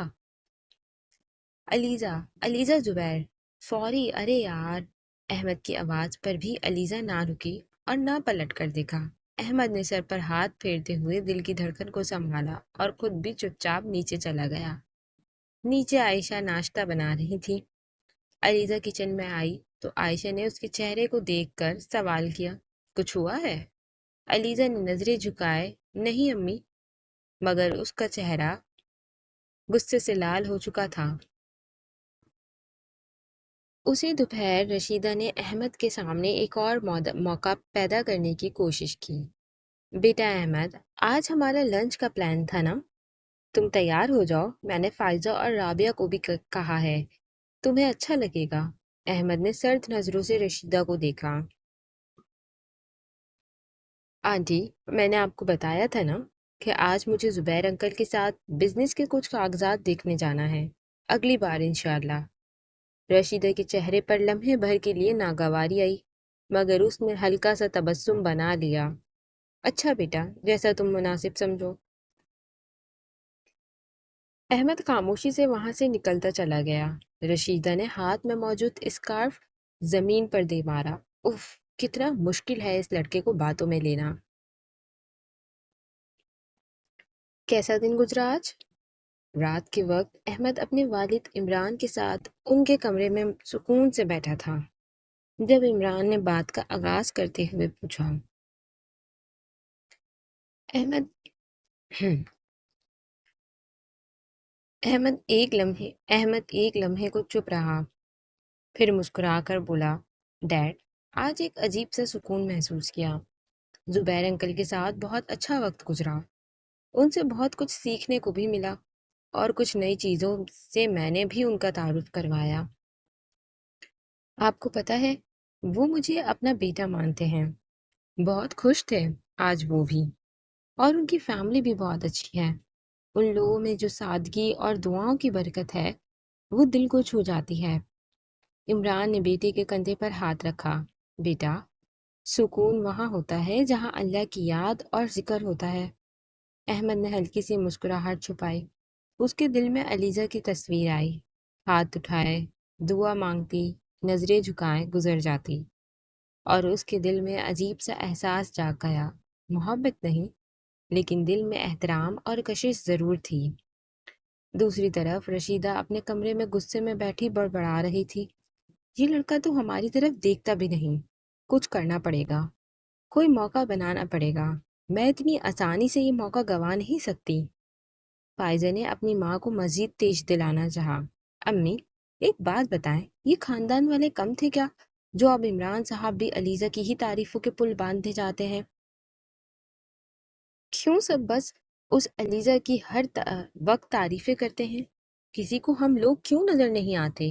Speaker 1: علیزہ علیزہ زبیر فوری، ارے یار۔ احمد کی آواز پر بھی علیزہ نہ رکی اور نہ پلٹ کر دیکھا۔ احمد نے سر پر ہاتھ پھیرتے ہوئے دل کی دھڑکن کو سنبھالا اور خود بھی چپ چاپ نیچے چلا گیا۔ نیچے عائشہ ناشتہ بنا رہی تھی۔ علیزہ کچن میں آئی تو عائشہ نے اس کے چہرے کو دیکھ کر سوال کیا، کچھ ہوا ہے؟ علیزہ نے نظریں جھکائے، نہیں امی، مگر اس کا چہرہ غصے سے لال ہو چکا تھا۔ اسی دوپہر رشیدہ نے احمد کے سامنے ایک اور موقع پیدا کرنے کی کوشش کی۔ بیٹا احمد، آج ہمارا لنچ کا پلان تھا نا؟ تم تیار ہو جاؤ، میں نے فائزہ اور رابعہ کو بھی کہا ہے، تمہیں اچھا لگے گا۔ احمد نے سرد نظروں سے رشیدہ کو دیکھا۔ آنٹی، میں نے آپ کو بتایا تھا نا کہ آج مجھے زبیر انکل کے ساتھ بزنس کے کچھ کاغذات دیکھنے جانا ہے۔ اگلی بار انشاءاللہ۔ رشیدہ کے چہرے پر لمحے بھر کے لیے ناگواری آئی، مگر اس نے ہلکا سا تبسم بنا لیا۔ اچھا بیٹا، جیسا تم مناسب سمجھو۔ احمد خاموشی سے وہاں سے نکلتا چلا گیا۔ رشیدہ نے ہاتھ میں موجود اسکارف زمین پر دے مارا۔ اف، کتنا مشکل ہے اس لڑکے کو باتوں میں لینا۔ کیسا دن گزرا آج؟ رات کے وقت احمد اپنے والد عمران کے ساتھ ان کے کمرے میں سکون سے بیٹھا تھا، جب عمران نے بات کا آغاز کرتے ہوئے پوچھا۔ احمد احمد ایک لمحے کو چپ رہا، پھر مسکرا کر بولا، ڈیڈ، آج ایک عجیب سا سکون محسوس کیا۔ زبیر انکل کے ساتھ بہت اچھا وقت گزرا، ان سے بہت کچھ سیکھنے کو بھی ملا، اور کچھ نئی چیزوں سے میں نے بھی ان کا تعارف کروایا۔ آپ کو پتہ ہے، وہ مجھے اپنا بیٹا مانتے ہیں۔ بہت خوش تھے آج وہ بھی، اور ان کی فیملی بھی بہت اچھی ہے۔ ان لوگوں میں جو سادگی اور دعاؤں کی برکت ہے، وہ دل کو چھو جاتی ہے۔ عمران نے بیٹے کے کندھے پر ہاتھ رکھا۔ بیٹا، سکون وہاں ہوتا ہے جہاں اللہ کی یاد اور ذکر ہوتا ہے۔ احمد نے ہلکی سی مسکراہٹ چھپائی۔ اس کے دل میں علیزہ کی تصویر آئی، ہاتھ اٹھائے، دعا مانگتی، نظریں جھکائے گزر جاتی، اور اس کے دل میں عجیب سا احساس جاگ گیا۔ محبت نہیں، لیکن دل میں احترام اور کشش ضرور تھی۔ دوسری طرف رشیدہ اپنے کمرے میں غصے میں بیٹھی بڑبڑا رہی تھی۔ یہ لڑکا تو ہماری طرف دیکھتا بھی نہیں۔ کچھ کرنا پڑے گا، کوئی موقع بنانا پڑے گا۔ میں اتنی آسانی سے یہ موقع گنوا نہیں سکتی۔ فائزہ نے اپنی ماں کو مزید تیز دلانا چاہا۔ امی، ایک بات بتائیں، یہ خاندان والے کم تھے کیا، جو اب عمران صاحب بھی علیزہ کی ہی تعریفوں کے پل باندھے جاتے ہیں؟ کیوں سب بس اس علیزہ کی ہر وقت تعریفیں کرتے ہیں؟ کسی کو ہم لوگ کیوں نظر نہیں آتے؟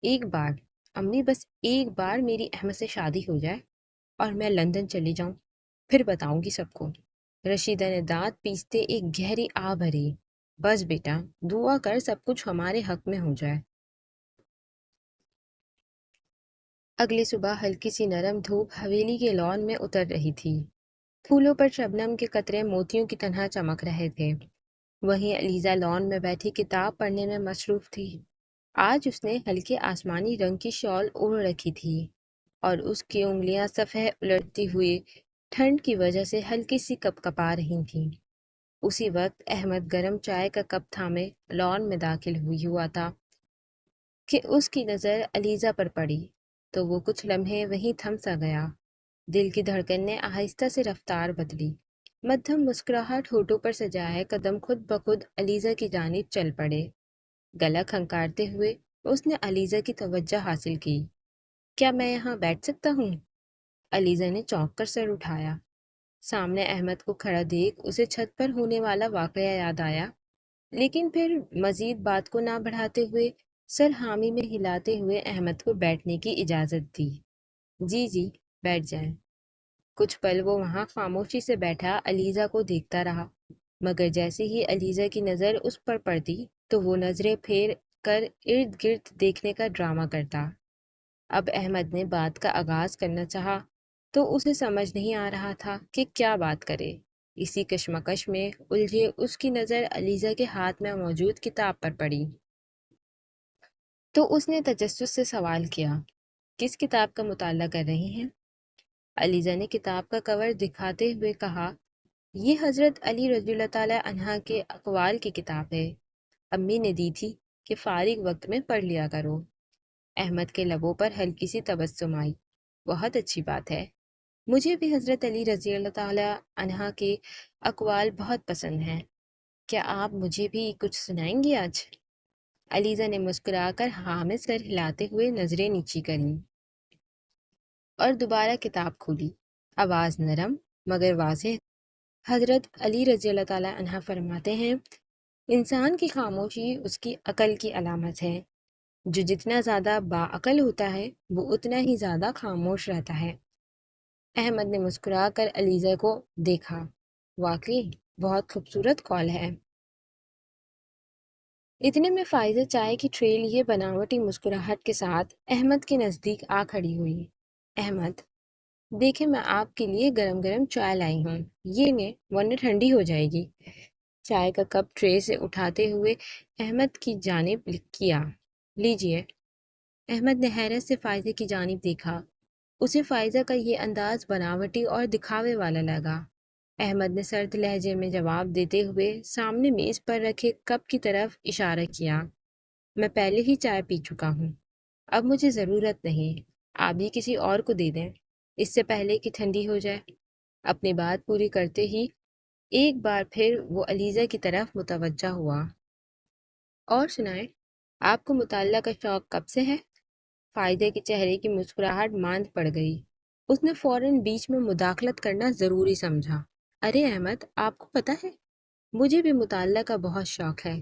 Speaker 1: ایک بار، امی، بس ایک بار میری احمد سے شادی ہو جائے اور میں لندن چلی جاؤں، پھر بتاؤں گی سب کو۔ رشیدہ نے دانت پیستے ایک گہری آہ بھری۔ بس بیٹا، دعا کر سب کچھ ہمارے حق میں ہو جائے۔ اگلی صبح ہلکی سی نرم دھوپ حویلی کے لان میں اتر رہی تھی۔ پھولوں پر شبنم کے قطرے موتیوں کی طرح چمک رہے تھے۔ وہیں علیزہ لان میں بیٹھی کتاب پڑھنے میں مصروف تھی۔ آج اس نے ہلکے آسمانی رنگ کی شال اوڑھ رکھی تھی، اور اس کی انگلیاں صفحے الٹتی ہوئی ٹھنڈ کی وجہ سے ہلکی سی کپ کپا رہی تھیں۔ اسی وقت احمد گرم چائے کا کپ تھامے لان میں داخل ہوا تھا کہ اس کی نظر علیزہ پر پڑی، تو وہ کچھ لمحے وہیں تھم سا گیا۔ دل کی دھڑکن نے آہستہ سے رفتار بدلی۔ مدھم مسکراہٹ ہونٹوں پر سجائے قدم خود بخود علیزہ کی جانب چل پڑے۔ گلا کھنکارتے ہوئے اس نے علیزہ کی توجہ حاصل کی۔ کیا میں یہاں بیٹھ سکتا ہوں؟ علیزہ نے چونک کر سر اٹھایا۔ سامنے احمد کو کھڑا دیکھ اسے چھت پر ہونے والا واقعہ یاد آیا، لیکن پھر مزید بات کو نہ بڑھاتے ہوئے سر حامی میں ہلاتے ہوئے احمد کو بیٹھنے کی اجازت دی۔ جی جی، بیٹھ جائیں۔ کچھ پل وہ وہاں خاموشی سے بیٹھا علیزہ کو دیکھتا رہا، مگر جیسے ہی علیزہ کی نظر اس پر پڑتی تو وہ نظریں پھیر کر ارد گرد دیکھنے کا ڈرامہ کرتا۔ اب احمد نے بات کا آغاز کرنا چاہا تو اسے سمجھ نہیں آ رہا تھا کہ کیا بات کرے۔ اسی کشمکش میں الجھے اس کی نظر علیزہ کے ہاتھ میں موجود کتاب پر پڑی، تو اس نے تجسس سے سوال کیا، کس کتاب کا مطالعہ کر رہی ہیں؟ علیزہ نے کتاب کا کور دکھاتے ہوئے کہا، یہ حضرت علی رضی اللہ تعالیٰ عنہ کے اقوال کی کتاب ہے، امی نے دی تھی کہ فارغ وقت میں پڑھ لیا کرو۔ احمد کے لبوں پر ہلکی سی تبسم آئی۔ بہت اچھی بات ہے، مجھے بھی حضرت علی رضی اللہ تعالیٰ عنہ کے اقوال بہت پسند ہیں۔ کیا آپ مجھے بھی کچھ سنائیں گے آج؟ علیزہ نے مسکرا کر ہاں میں سر ہلاتے ہوئے نظریں نیچی کریں اور دوبارہ کتاب کھولی۔ آواز نرم مگر واضح۔ حضرت علی رضی اللہ تعالیٰ عنہ فرماتے ہیں، انسان کی خاموشی اس کی عقل کی علامت ہے۔ جو جتنا زیادہ باعقل ہوتا ہے وہ اتنا ہی زیادہ خاموش رہتا ہے۔ احمد نے مسکرا کر علیزہ کو دیکھا۔ واقعی بہت خوبصورت کال ہے۔ اتنے میں فائزہ چائے کی ٹرے لیے بناوٹی مسکراہٹ کے ساتھ احمد کے نزدیک آ کھڑی ہوئی۔ احمد، دیکھیں میں آپ کے لیے گرم گرم چائے لائی ہوں، یہ لیں ورنہ ٹھنڈی ہو جائے گی۔ چائے کا کپ ٹرے سے اٹھاتے ہوئے احمد کی جانب کیا۔ لیجئے۔ احمد نے حیرت سے فائزہ کی جانب دیکھا۔ اسے فائزہ کا یہ انداز بناوٹی اور دکھاوے والا لگا۔ احمد نے سرد لہجے میں جواب دیتے ہوئے سامنے میز پر رکھے کپ کی طرف اشارہ کیا۔ میں پہلے ہی چائے پی چکا ہوں، اب مجھے ضرورت نہیں، آپ بھی کسی اور کو دے دیں، اس سے پہلے کہ ٹھنڈی ہو جائے۔ اپنی بات پوری کرتے ہی ایک بار پھر وہ علیزہ کی طرف متوجہ ہوا۔ اور سنائیں، آپ کو مطالعہ کا شوق کب سے ہے؟ فائدے کے چہرے کی مسکراہٹ ماند پڑ گئی۔ اس نے فوراً بیچ میں مداخلت کرنا ضروری سمجھا۔ ارے احمد، آپ کو پتہ ہے مجھے بھی مطالعہ کا بہت شوق ہے،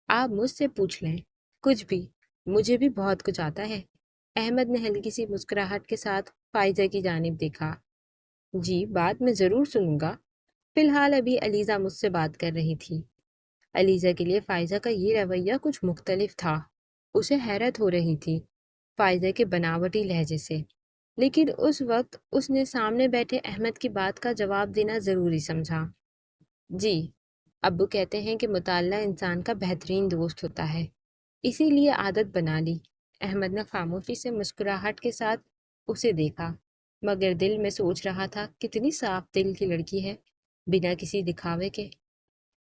Speaker 1: آپ مجھ سے پوچھ لیں، کچھ بھی، مجھے بھی بہت کچھ آتا ہے۔ احمد نے ہلکی سی مسکراہٹ کے ساتھ فائزہ کی جانب دیکھا۔ جی، بات میں ضرور سنوں گا، فی الحال ابھی علیزہ مجھ سے بات کر رہی تھی۔ علیزہ کے لیے فائزہ کا یہ رویہ کچھ مختلف تھا۔ اسے حیرت ہو رہی تھی فائزہ کے بناوٹی لہجے سے، لیکن اس وقت اس نے سامنے بیٹھے احمد کی بات کا جواب دینا ضروری سمجھا۔ جی، ابو کہتے ہیں کہ مطالعہ انسان کا بہترین دوست ہوتا ہے، اسی لیے عادت بنا لی۔ احمد نے خاموشی سے مسکراہٹ کے ساتھ اسے دیکھا، مگر دل میں سوچ رہا تھا کتنی صاف دل کی لڑکی ہے، بنا کسی دکھاوے کے۔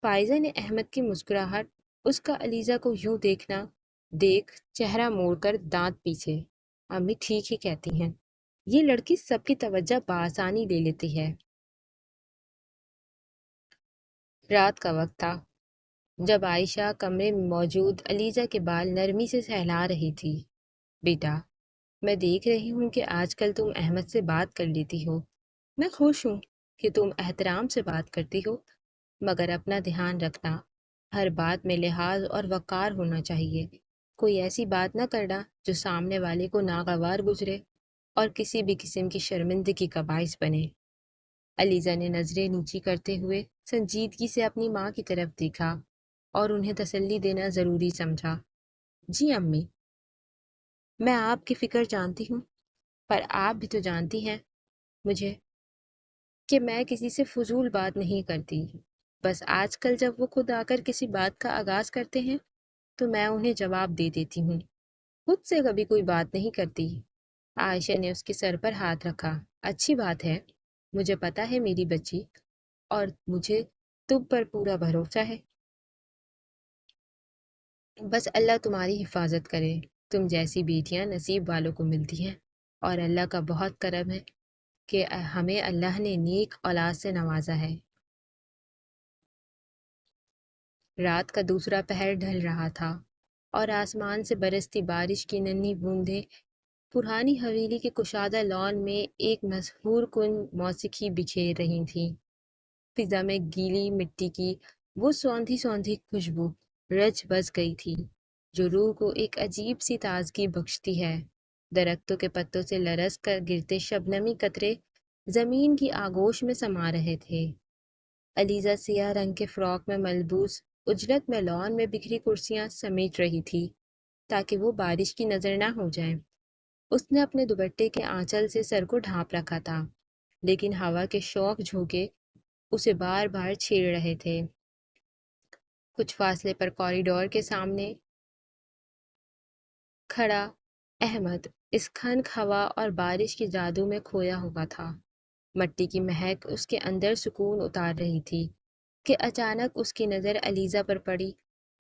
Speaker 1: فائزہ نے احمد کی مسکراہٹ، اس کا علیزہ کو یوں دیکھنا دیکھ چہرہ موڑ کر دانت پیسے۔ امی ٹھیک ہی کہتی ہیں، یہ لڑکی سب کی توجہ بآسانی لے لیتی ہے۔ رات کا وقت تھا جب عائشہ کمرے میں موجود علیزہ کے بال نرمی سے سہلا رہی تھی۔ بیٹا، میں دیکھ رہی ہوں کہ آج کل تم احمد سے بات کر لیتی ہو۔ میں خوش ہوں کہ تم احترام سے بات کرتی ہو، مگر اپنا دھیان رکھنا، ہر بات میں لحاظ اور وقار ہونا چاہیے۔ کوئی ایسی بات نہ کرنا جو سامنے والے کو ناگوار گزرے اور کسی بھی قسم کی شرمندگی کا باعث بنے۔ علیزہ نے نظریں نیچی کرتے ہوئے سنجیدگی سے اپنی ماں کی طرف دیکھا اور انہیں تسلی دینا ضروری سمجھا۔ جی امی، میں آپ کی فکر جانتی ہوں، پر آپ بھی تو جانتی ہیں مجھے کہ میں کسی سے فضول بات نہیں کرتی۔ بس آج کل جب وہ خود آ کر کسی بات کا آغاز کرتے ہیں تو میں انہیں جواب دے دیتی ہوں، خود سے کبھی کوئی بات نہیں کرتی۔ عائشہ نے اس کے سر پر ہاتھ رکھا۔ اچھی بات ہے، مجھے پتا ہے میری بچی، اور مجھے تم پر پورا بھروسہ ہے۔ بس اللہ تمہاری حفاظت کرے، تم جیسی بیٹیاں نصیب والوں کو ملتی ہیں، اور اللہ کا بہت کرم ہے کہ ہمیں اللہ نے نیک اولاد سے نوازا ہے۔ رات کا دوسرا پہر ڈھل رہا تھا اور آسمان سے برستی بارش کی ننھی بوندیں پرانی حویلی کے کشادہ لان میں ایک مسحور کن موسیقی بکھیر رہی تھیں۔ فضا میں گیلی مٹی کی وہ سوندھی سوندھی خوشبو رچ بس گئی تھی جو روح کو ایک عجیب سی تازگی بخشتی ہے۔ درختوں کے پتوں سے لرز کر گرتے شبنمی قطرے زمین کی آغوش میں سما رہے تھے۔ علیزہ سیاہ رنگ کے فراک میں ملبوس اجلت میں لان میں بکھری کرسیاں سمیٹ رہی تھی تاکہ وہ بارش کی نظر نہ ہو جائیں۔ اس نے اپنے دوپٹے کے آنچل سے سر کو ڈھانپ رکھا تھا، لیکن ہوا کے شوق جھونکے اسے بار بار چھیڑ رہے تھے۔ کچھ فاصلے پر کوریڈور کے سامنے کھڑا احمد اس خنک ہوا اور بارش کے جادو میں کھویا ہوا تھا۔ مٹی کی مہک اس کے اندر سکون اتار رہی تھی کہ اچانک اس کی نظر علیزہ پر پڑی۔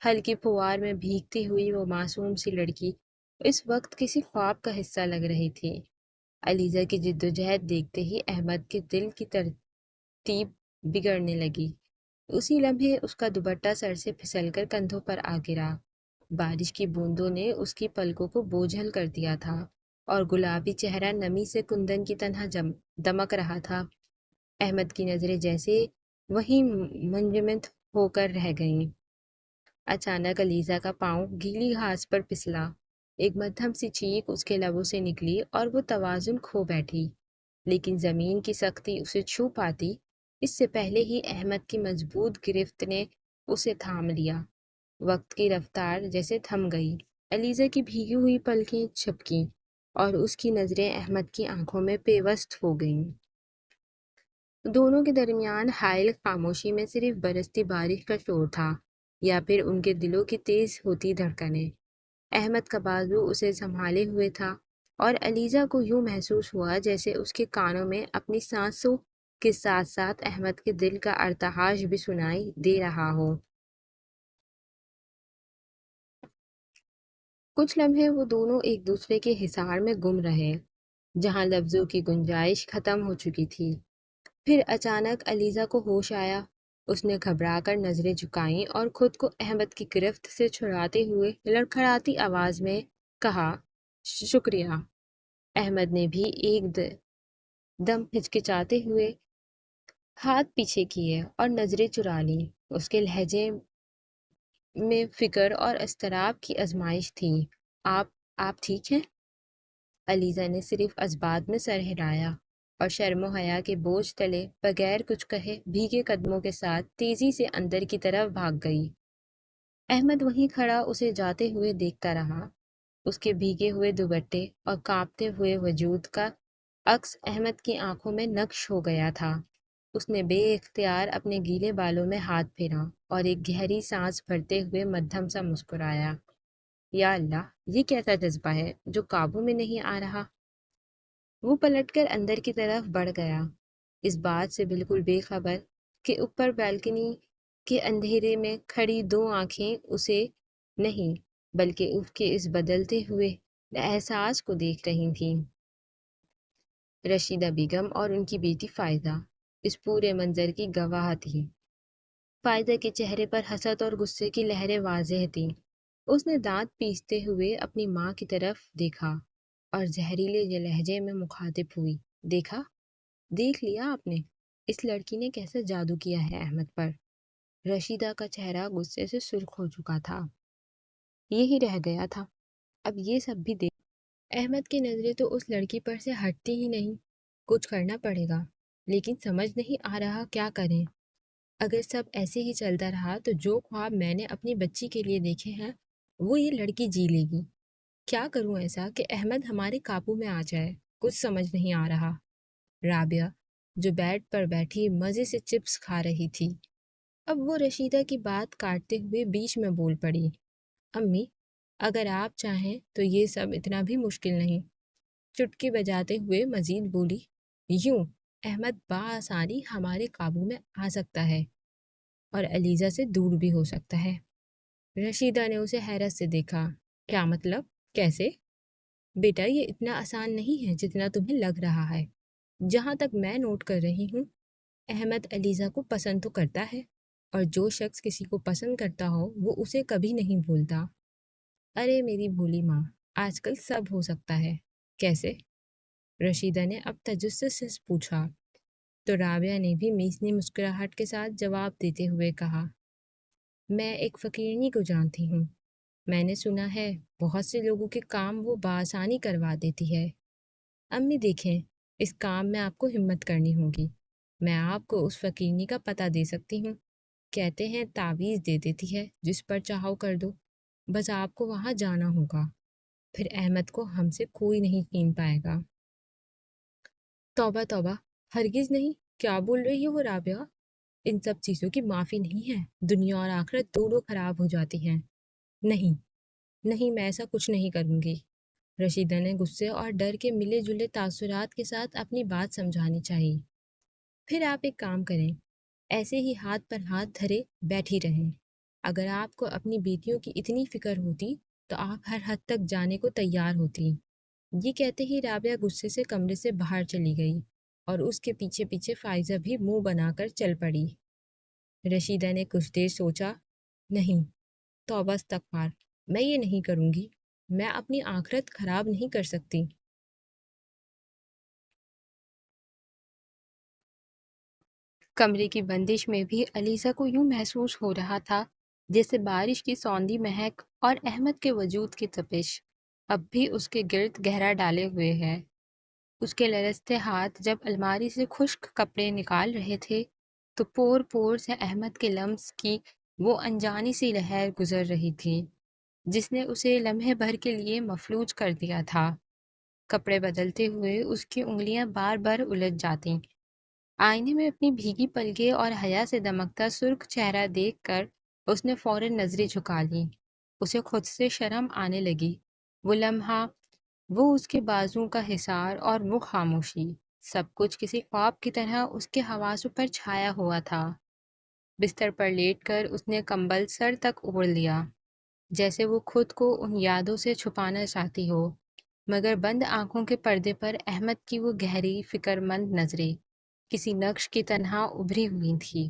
Speaker 1: ہلکی پھوار میں بھیگتی ہوئی وہ معصوم سی لڑکی اس وقت کسی خواب کا حصہ لگ رہی تھی۔ علیزہ کی جدوجہد دیکھتے ہی احمد کے دل کی ترتیب بگڑنے لگی۔ اسی لمحے اس کا دوپٹہ سر سے پھسل کر کندھوں پر آ گرا۔ بارش کی بوندوں نے اس کی پلکوں کو بوجھل کر دیا تھا اور گلابی چہرہ نمی سے کندن کی طرح دمک رہا تھا۔ احمد کی نظریں جیسے وہیں منجمد ہو کر رہ گئیں۔ اچانک علیزہ کا پاؤں گیلی گھاس پر پھسلا ایک مدھم سی چیخ اس کے لبوں سے نکلی اور وہ توازن کھو بیٹھی، لیکن زمین کی سختی اسے چھو پاتی اس سے پہلے ہی احمد کی مضبوط گرفت نے اسے تھام لیا۔ وقت کی رفتار جیسے تھم گئی، علیزہ کی بھیگی ہوئی پلکیں جھپکیں اور اس کی نظریں احمد کی آنکھوں میں پیوست ہو گئیں۔ دونوں کے درمیان حائل خاموشی میں صرف برستی بارش کا شور تھا یا پھر ان کے دلوں کی تیز ہوتی دھڑکنیں۔ احمد کا بازو اسے سنبھالے ہوئے تھا اور علیزہ کو یوں محسوس ہوا جیسے اس کے کانوں میں اپنی سانسوں کے ساتھ ساتھ احمد کے دل کا ارتعاش بھی سنائی دے رہا ہو۔ کچھ لمحے وہ دونوں ایک دوسرے کے حصار میں گم رہے، جہاں لفظوں کی گنجائش ختم ہو چکی تھی۔ پھر اچانک علیزہ کو ہوش آیا۔ اس نے گھبرا کر نظریں جھکائیں اور خود کو احمد کی گرفت سے چھڑاتے ہوئے لڑکھڑاتی آواز میں کہا، شکریہ۔ احمد نے بھی ایک دم ہچکچاتے ہوئے ہاتھ پیچھے کیے اور نظریں چرا لیں۔ اس کے لہجے میں فکر اور اضطراب کی آزمائش تھی۔ آپ ٹھیک ہیں؟ علیزہ نے صرف اسبات میں سر ہلایا اور شرم و حیا کے بوجھ تلے بغیر کچھ کہے بھیگے قدموں کے ساتھ تیزی سے اندر کی طرف بھاگ گئی۔ احمد وہیں کھڑا اسے جاتے ہوئے دیکھتا رہا۔ اس کے بھیگے ہوئے دوپٹے اور کانپتے ہوئے وجود کا عکس احمد کی آنکھوں میں نقش ہو گیا تھا۔ اس نے بے اختیار اپنے گیلے بالوں میں ہاتھ پھیرا اور ایک گہری سانس بھرتے ہوئے مدھم سا مسکرایا۔ یا اللہ، یہ کیسا جذبہ ہے جو قابو میں نہیں آ رہا؟ وہ پلٹ کر اندر کی طرف بڑھ گیا، اس بات سے بالکل بے خبر کہ اوپر بالکنی کے اندھیرے میں کھڑی دو آنکھیں اسے نہیں بلکہ اس کے اس بدلتے ہوئے احساس کو دیکھ رہی تھیں۔ رشیدہ بیگم اور ان کی بیٹی فائزہ اس پورے منظر کی گواہ تھی۔ فائزہ کے چہرے پر حسد اور غصے کی لہریں واضح تھیں۔ اس نے دانت پیستے ہوئے اپنی ماں کی طرف دیکھا اور زہریلے لہجے میں مخاطب ہوئی، دیکھ لیا آپ نے، اس لڑکی نے کیسا جادو کیا ہے احمد پر۔ رشیدہ کا چہرہ غصے سے سرخ ہو چکا تھا۔ یہی رہ گیا تھا، اب یہ سب بھی دیکھ۔ احمد کی نظریں تو اس لڑکی پر سے ہٹتی ہی نہیں۔ کچھ کرنا پڑے گا، لیکن سمجھ نہیں آ رہا کیا کریں۔ اگر سب ایسے ہی چلتا رہا تو جو خواب میں نے اپنی بچی کے لیے دیکھے ہیں وہ یہ لڑکی جی لے گی۔ کیا کروں ایسا کہ احمد ہمارے قابو میں آ جائے؟ کچھ سمجھ نہیں آ رہا۔ رابعہ جو بیڈ پر بیٹھی مزے سے چپس کھا رہی تھی، اب وہ رشیدہ کی بات کاٹتے ہوئے بیچ میں بول پڑی، امی اگر آپ چاہیں تو یہ سب اتنا بھی مشکل نہیں۔ چٹکی بجاتے ہوئے مزید بولی، یوں احمد بآسانی ہمارے قابو میں آ سکتا ہے اور علیزہ سے دور بھی ہو سکتا ہے۔ رشیدہ نے اسے حیرت سے دیکھا، کیا مطلب؟ کیسے؟ بیٹا یہ اتنا آسان نہیں ہے جتنا تمہیں لگ رہا ہے۔ جہاں تک میں نوٹ کر رہی ہوں، احمد علیزہ کو پسند تو کرتا ہے، اور جو شخص کسی کو پسند کرتا ہو وہ اسے کبھی نہیں بھولتا۔ ارے میری بھولی ماں، آج کل سب ہو سکتا ہے۔ کیسے؟ رشیدہ نے اب تجسس سے پوچھا تو رابعہ نے بھی میسنی مسکراہٹ کے ساتھ جواب دیتے ہوئے کہا، میں ایک فقیرنی کو جانتی ہوں، میں نے سنا ہے بہت سے لوگوں کے کام وہ بآسانی کروا دیتی ہے۔ امی دیکھیں، اس کام میں آپ کو ہمت کرنی ہوگی۔ میں آپ کو اس فقیرنی کا پتہ دے سکتی ہوں، کہتے ہیں تعویذ دے دیتی ہے، جس پر چاہو کر دو، بس آپ کو وہاں جانا ہوگا، پھر احمد کو ہم سے کوئی نہیں چھین پائے گا۔ توبہ توبہ، ہرگز نہیں، کیا بول رہی ہو رابعہ؟ ان سب چیزوں کی معافی نہیں ہے، دنیا اور آخرت دونوں خراب ہو جاتی ہیں۔ نہیں میں ایسا کچھ نہیں کروں گی۔ رشیدہ نے غصے اور ڈر کے ملے جلے تاثرات کے ساتھ اپنی بات سمجھانی چاہی۔ پھر آپ ایک کام کریں، ایسے ہی ہاتھ پر ہاتھ دھرے بیٹھی رہیں۔ اگر آپ کو اپنی بیٹیوں کی اتنی فکر ہوتی تو آپ ہر حد تک جانے کو تیار ہوتی۔ یہ کہتے ہی رابعہ غصے سے کمرے سے باہر چلی گئی اور اس کے پیچھے پیچھے فائزہ بھی منہ بنا کر چل پڑی۔ رشیدہ نے کچھ دیر سوچا، نہیں، توبہ استغفار، میں یہ نہیں کروں گی، میں اپنی آخرت خراب نہیں کر سکتی۔ کمرے کی بندش میں بھی علیزہ کو یوں محسوس ہو رہا تھا جیسے بارش کی سوندھی مہک اور احمد کے وجود کی تپش اب بھی اس کے گرد گہرا ڈالے ہوئے ہے۔ اس کے لرزتے ہاتھ جب الماری سے خشک کپڑے نکال رہے تھے تو پور پور سے احمد کے لمس کی وہ انجانی سی لہر گزر رہی تھی جس نے اسے لمحے بھر کے لیے مفلوج کر دیا تھا۔ کپڑے بدلتے ہوئے اس کی انگلیاں بار بار الجھ جاتی۔ آئینے میں اپنی بھیگی پلکیں اور حیا سے دمکتا سرخ چہرہ دیکھ کر اس نے فوراً نظریں جھکا لیں۔ اسے خود سے شرم آنے لگی۔ وہ لمحہ، وہ اس کے بازوؤں کا حصار اور وہ خاموشی، سب کچھ کسی خواب کی طرح اس کے حواسوں پر چھایا ہوا تھا۔ بستر پر لیٹ کر اس نے کمبل سر تک اوڑھ لیا، جیسے وہ خود کو ان یادوں سے چھپانا چاہتی ہو، مگر بند آنکھوں کے پردے پر احمد کی وہ گہری فکر مند نظریں کسی نقش کی طرح ابھری ہوئی تھی۔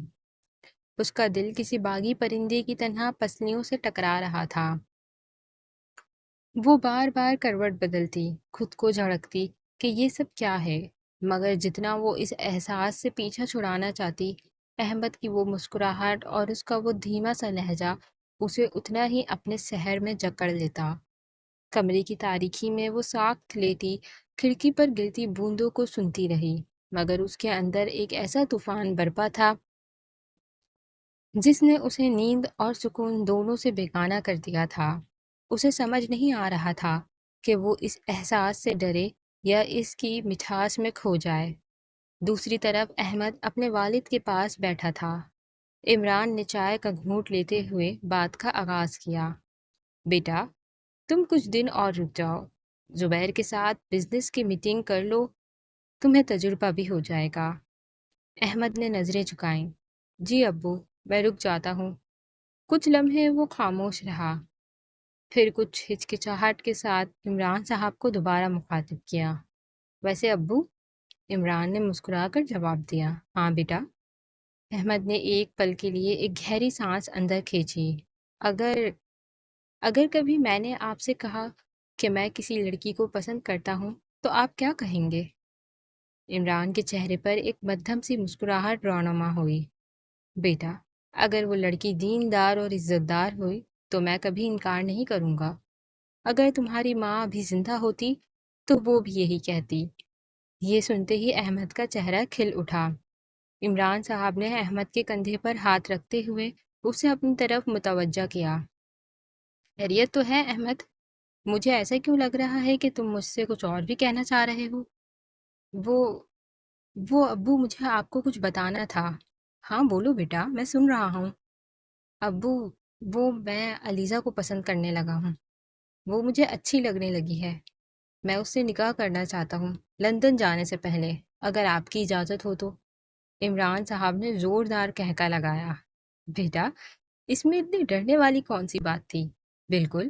Speaker 1: اس کا دل کسی باغی پرندے کی طرح پسلیوں سے ٹکرا رہا تھا۔ وہ بار بار کروٹ بدلتی، خود کو جھڑکتی کہ یہ سب کیا ہے، مگر جتنا وہ اس احساس سے پیچھا چھڑانا چاہتی، احمد کی وہ مسکراہٹ اور اس کا وہ دھیما سا لہجہ اسے اتنا ہی اپنے سحر میں جکڑ لیتا۔ کمرے کی تاریکی میں وہ ساکت لیتی کھڑکی پر گرتی بوندوں کو سنتی رہی، مگر اس کے اندر ایک ایسا طوفان برپا تھا جس نے اسے نیند اور سکون دونوں سے بیگانہ کر دیا تھا۔ اسے سمجھ نہیں آ رہا تھا کہ وہ اس احساس سے ڈرے یا اس کی مٹھاس میں کھو جائے۔ دوسری طرف احمد اپنے والد کے پاس بیٹھا تھا۔ عمران نے چائے کا گھونٹ لیتے ہوئے بات کا آغاز کیا۔ بیٹا، تم کچھ دن اور رک جاؤ، زبیر کے ساتھ بزنس کی میٹنگ کر لو، تمہیں تجربہ بھی ہو جائے گا۔ احمد نے نظریں جھکائیں۔ جی ابو، میں رک جاتا ہوں۔ کچھ لمحے وہ خاموش رہا، پھر کچھ ہچکچاہٹ کے ساتھ عمران صاحب کو دوبارہ مخاطب کیا۔ ویسے ابو، عمران نے مسکرا کر جواب دیا۔ ہاں بیٹا۔ احمد نے ایک پل کے لیے ایک گہری سانس اندر کھینچی۔ اگر کبھی میں نے آپ سے کہا کہ میں کسی لڑکی کو پسند کرتا ہوں تو آپ کیا کہیں گے؟ عمران کے چہرے پر ایک مدھم سی مسکراہٹ رونما ہوئی۔ بیٹا، اگر وہ لڑکی دیندار اور عزت دار ہوئی تو میں کبھی انکار نہیں کروں گا۔ اگر تمہاری ماں ابھی زندہ ہوتی تو وہ بھی یہی کہتی۔ یہ سنتے ہی احمد کا چہرہ کھل اٹھا۔ عمران صاحب نے احمد کے کندھے پر ہاتھ رکھتے ہوئے اسے اپنی طرف متوجہ کیا۔ خیریت تو ہے احمد؟ مجھے ایسا کیوں لگ رہا ہے کہ تم مجھ سے کچھ اور بھی کہنا چاہ رہے ہو؟ وہ وہ ابو، مجھے آپ کو کچھ بتانا تھا۔ ہاں بولو بیٹا، میں سن رہا ہوں۔ ابو، میں علیزہ کو پسند کرنے لگا ہوں۔ وہ مجھے اچھی لگنے لگی ہے۔ میں اس سے نکاح کرنا چاہتا ہوں، لندن جانے سے پہلے، اگر آپ کی اجازت ہو تو۔ عمران صاحب نے زوردار کہکا لگایا۔ بیٹا، اس میں اتنی ڈرنے والی کون سی بات تھی؟ بالکل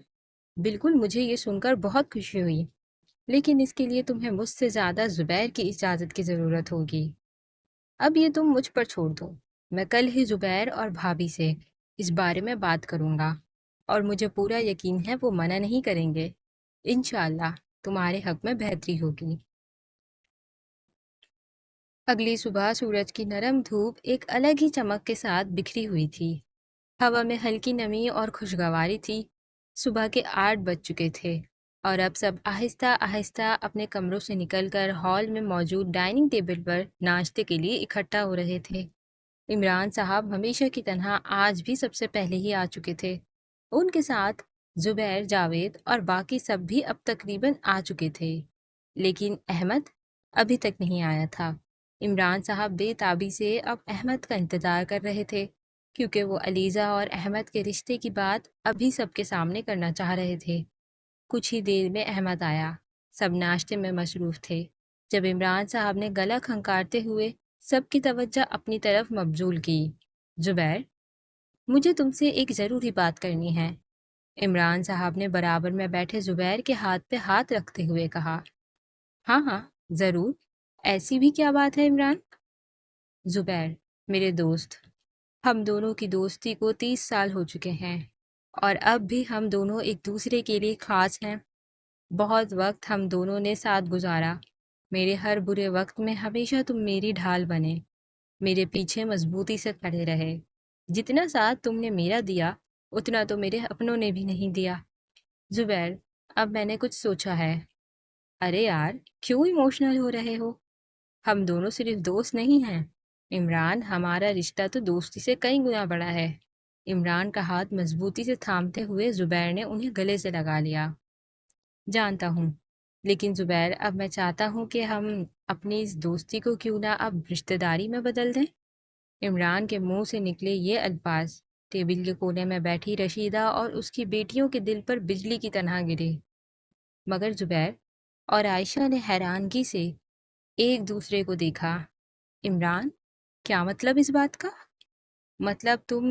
Speaker 1: بالکل، مجھے یہ سن کر بہت خوشی ہوئی، لیکن اس کے لیے تمہیں مجھ سے زیادہ زبیر کی اجازت کی ضرورت ہوگی۔ اب یہ تم مجھ پر چھوڑ دو، میں کل ہی زبیر اور بھابھی سے اس بارے میں بات کروں گا، اور مجھے پورا یقین ہے وہ منع نہیں کریں گے۔ انشاءاللہ تمہارے حق میں بہتری ہوگی۔ اگلی صبح سورج کی نرم دھوپ ایک الگ ہی چمک کے ساتھ بکھری ہوئی تھی۔ ہوا میں ہلکی نمی اور خوشگواری تھی۔ صبح کے 8 بج چکے تھے اور اب سب آہستہ آہستہ اپنے کمروں سے نکل کر ہال میں موجود ڈائننگ ٹیبل پر ناشتے کے لیے اکٹھا ہو رہے تھے۔ عمران صاحب ہمیشہ کی طرح آج بھی سب سے پہلے ہی آ چکے تھے۔ ان کے ساتھ زبیر، جاوید اور باقی سب بھی اب تقریباً آ چکے تھے، لیکن احمد ابھی تک نہیں آیا تھا۔ عمران صاحب بے تابی سے اب احمد کا انتظار کر رہے تھے، کیونکہ وہ علیزہ اور احمد کے رشتے کی بات ابھی سب کے سامنے کرنا چاہ رہے تھے۔ کچھ ہی دیر میں احمد آیا۔ سب ناشتے میں مصروف تھے جب عمران صاحب نے گلا کھنکارتے ہوئے سب کی توجہ اپنی طرف مبذول کی۔ زبیر، مجھے تم سے ایک ضروری بات کرنی ہے۔ عمران صاحب نے برابر میں بیٹھے زبیر کے ہاتھ پہ ہاتھ رکھتے ہوئے کہا۔ ہاں ہاں ضرور، ایسی بھی کیا بات ہے عمران؟ زبیر، میرے دوست، ہم دونوں کی دوستی کو 30 سال ہو چکے ہیں اور اب بھی ہم دونوں ایک دوسرے کے لیے خاص ہیں۔ بہت وقت ہم دونوں نے ساتھ گزارا۔ میرے ہر برے وقت میں ہمیشہ تم میری ڈھال بنے، میرے پیچھے مضبوطی سے کھڑے رہے۔ جتنا ساتھ تم نے میرا دیا اتنا تو میرے اپنوں نے بھی نہیں دیا۔ زبیر، اب میں نے کچھ سوچا ہے۔ ارے یار، کیوں ایموشنل ہو رہے ہو؟ ہم دونوں صرف دوست نہیں ہیں عمران، ہمارا رشتہ تو دوستی سے کئی گنا بڑا ہے۔ عمران کا ہاتھ مضبوطی سے تھامتے ہوئے زبیر نے انہیں گلے سے لگا لیا۔ جانتا ہوں، لیکن زبیر اب میں چاہتا ہوں کہ ہم اپنی اس دوستی کو کیوں نہ اب رشتہ داری میں بدل دیں۔ عمران کے منہ سے نکلے یہ الفاظ ٹیبل کے کونے میں بیٹھی رشیدہ اور اس کی بیٹیوں کے دل پر بجلی کی طرح گرے، مگر زبیر اور عائشہ نے حیرانگی سے ایک دوسرے کو دیکھا۔ عمران، کیا مطلب اس بات کا؟ مطلب تم،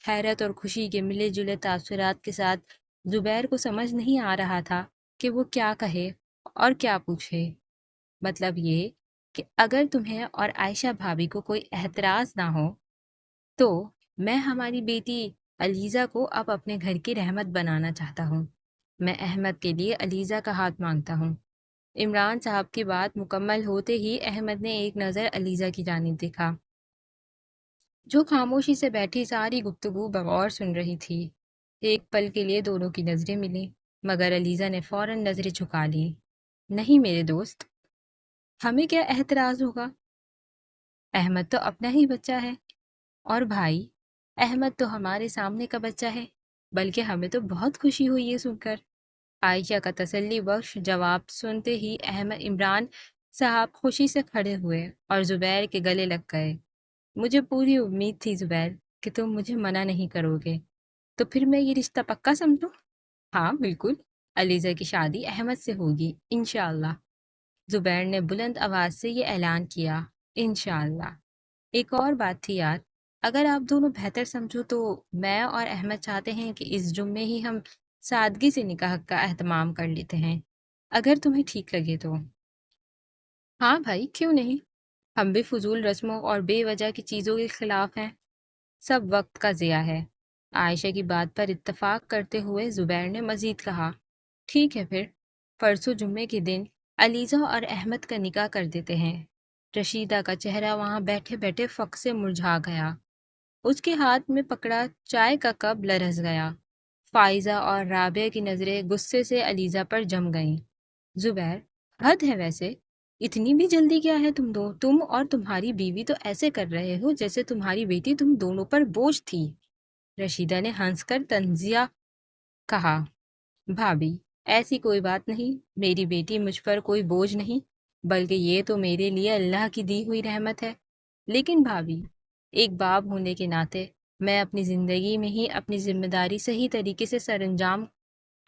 Speaker 1: حیرت اور خوشی کے ملے جلے تاثرات کے ساتھ زبیر کو سمجھ نہیں آ رہا تھا کہ وہ کیا کہے اور کیا پوچھے۔ مطلب یہ کہ اگر تمہیں اور عائشہ بھابھی کو کوئی اعتراض نہ ہو تو میں ہماری بیٹی علیزہ کو اب اپنے گھر کی رحمت بنانا چاہتا ہوں۔ میں احمد کے لیے علیزہ کا ہاتھ مانگتا ہوں۔ عمران صاحب کی بات مکمل ہوتے ہی احمد نے ایک نظر علیزہ کی جانب دیکھا، جو خاموشی سے بیٹھی ساری گفتگو بغور سن رہی تھی۔ ایک پل کے لیے دونوں کی نظریں ملیں، مگر علیزہ نے فوراً نظریں جھکا لیں۔ نہیں میرے دوست، ہمیں کیا اعتراض ہوگا؟ احمد تو اپنا ہی بچہ ہے، اور بھائی، احمد تو ہمارے سامنے کا بچہ ہے، بلکہ ہمیں تو بہت خوشی ہوئی یہ سن کر۔ عائشہ کا تسلی بخش جواب سنتے ہی احمد عمران صاحب خوشی سے کھڑے ہوئے اور زبیر کے گلے لگ گئے۔ مجھے پوری امید تھی زبیر کہ تم مجھے منع نہیں کرو گے، تو پھر میں یہ رشتہ پکا سمجھوں؟ ہاں بالکل، علیزہ کی شادی احمد سے ہوگی انشاءاللہ۔ زبیر نے بلند آواز سے یہ اعلان کیا، انشاءاللہ۔ ایک اور بات تھی یار، اگر آپ دونوں بہتر سمجھو تو میں اور احمد چاہتے ہیں کہ اس جمعے ہی ہم سادگی سے نکاح کا اہتمام کر لیتے ہیں، اگر تمہیں ٹھیک لگے تو۔ ہاں بھائی، کیوں نہیں؟ ہم بھی فضول رسموں اور بے وجہ کی چیزوں کے خلاف ہیں، سب وقت کا ضیاع ہے۔ عائشہ کی بات پر اتفاق کرتے ہوئے زبیر نے مزید کہا، ٹھیک ہے پھر، پرسوں جمعے کے دن علیزہ اور احمد کا نکاح کر دیتے ہیں۔ رشیدہ کا چہرہ وہاں بیٹھے بیٹھے فق سے مرجھا گیا، اس کے ہاتھ میں پکڑا چائے کا کپ لرز گیا۔ فائزہ اور رابعہ کی نظریں غصے سے علیزہ پر جم گئیں۔ زبیر، حد ہے ویسے، اتنی بھی جلدی کیا ہے تم اور تمہاری بیوی تو ایسے کر رہے ہو جیسے تمہاری بیٹی تم دونوں پر بوجھ تھی۔ رشیدہ نے ہنس کر طنزیہ کہا، بھابھی ایسی کوئی بات نہیں، میری بیٹی مجھ پر کوئی بوجھ نہیں، بلکہ یہ تو میرے لیے اللہ کی دی ہوئی رحمت ہے۔ لیکن بھابھی، ایک باپ ہونے کے ناطے میں اپنی زندگی میں ہی اپنی ذمہ داری صحیح طریقے سے سر انجام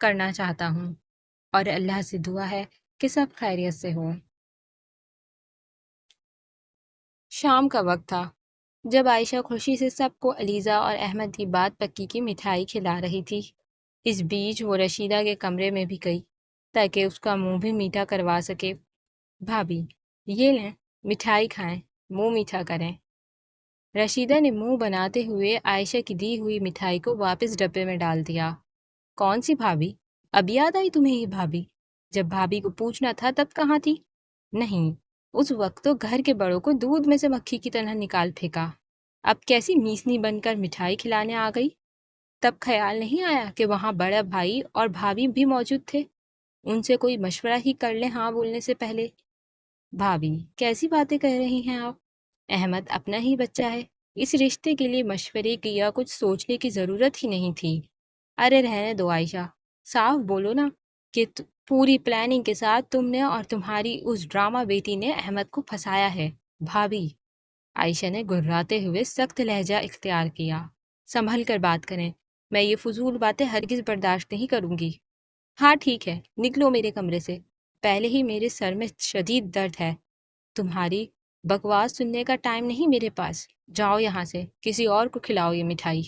Speaker 1: کرنا چاہتا ہوں، اور اللہ سے دعا ہے کہ سب خیریت سے ہو۔ شام کا وقت تھا، جب عائشہ خوشی سے سب کو علیزہ اور احمد کی بات پکی کی مٹھائی کھلا رہی تھی۔ اس بیچ وہ رشیدہ کے کمرے میں بھی گئی تاکہ اس کا منہ بھی میٹھا کروا سکے۔ بھابھی، یہ لیں، مٹھائی کھائیں، منہ میٹھا کریں۔ رشیدہ نے منہ بناتے ہوئے عائشہ کی دی ہوئی مٹھائی کو واپس ڈبے میں ڈال دیا۔ کون سی بھابھی؟ اب یاد آئی تمہیں یہ بھابھی؟ جب بھابھی کو پوچھنا تھا تب کہاں تھی؟ نہیں، اس وقت تو گھر کے بڑوں کو دودھ میں سے مکھی کی طرح نکال پھینکا، اب کیسی میسنی بن کر مٹھائی کھلانے آ گئی؟ تب خیال نہیں آیا کہ وہاں بڑا بھائی اور بھابھی بھی موجود تھے، ان سے کوئی مشورہ ہی کر لیں ہاں بولنے سے پہلے۔ بھابھی، کیسی باتیں کہہ رہی ہیں آپ؟ احمد اپنا ہی بچہ ہے، اس رشتے کے لیے مشورے کی یا کچھ سوچنے کی ضرورت ہی نہیں تھی۔ ارے رہنے دو عائشہ، صاف بولو نا کہ پوری پلاننگ کے ساتھ تم نے اور تمہاری اس ڈرامہ بیٹی نے احمد کو پھنسایا ہے۔ بھابھی، عائشہ نے گھراتے ہوئے سخت لہجہ اختیار کیا، سنبھل کر بات کریں، میں یہ فضول باتیں ہرگز برداشت نہیں کروں گی۔ ہاں ٹھیک ہے، نکلو میرے کمرے سے، پہلے ہی میرے سر میں شدید درد ہے، تمہاری بکواس سننے کا ٹائم نہیں میرے پاس، جاؤ یہاں سے، کسی اور کو کھلاؤ یہ مٹھائی۔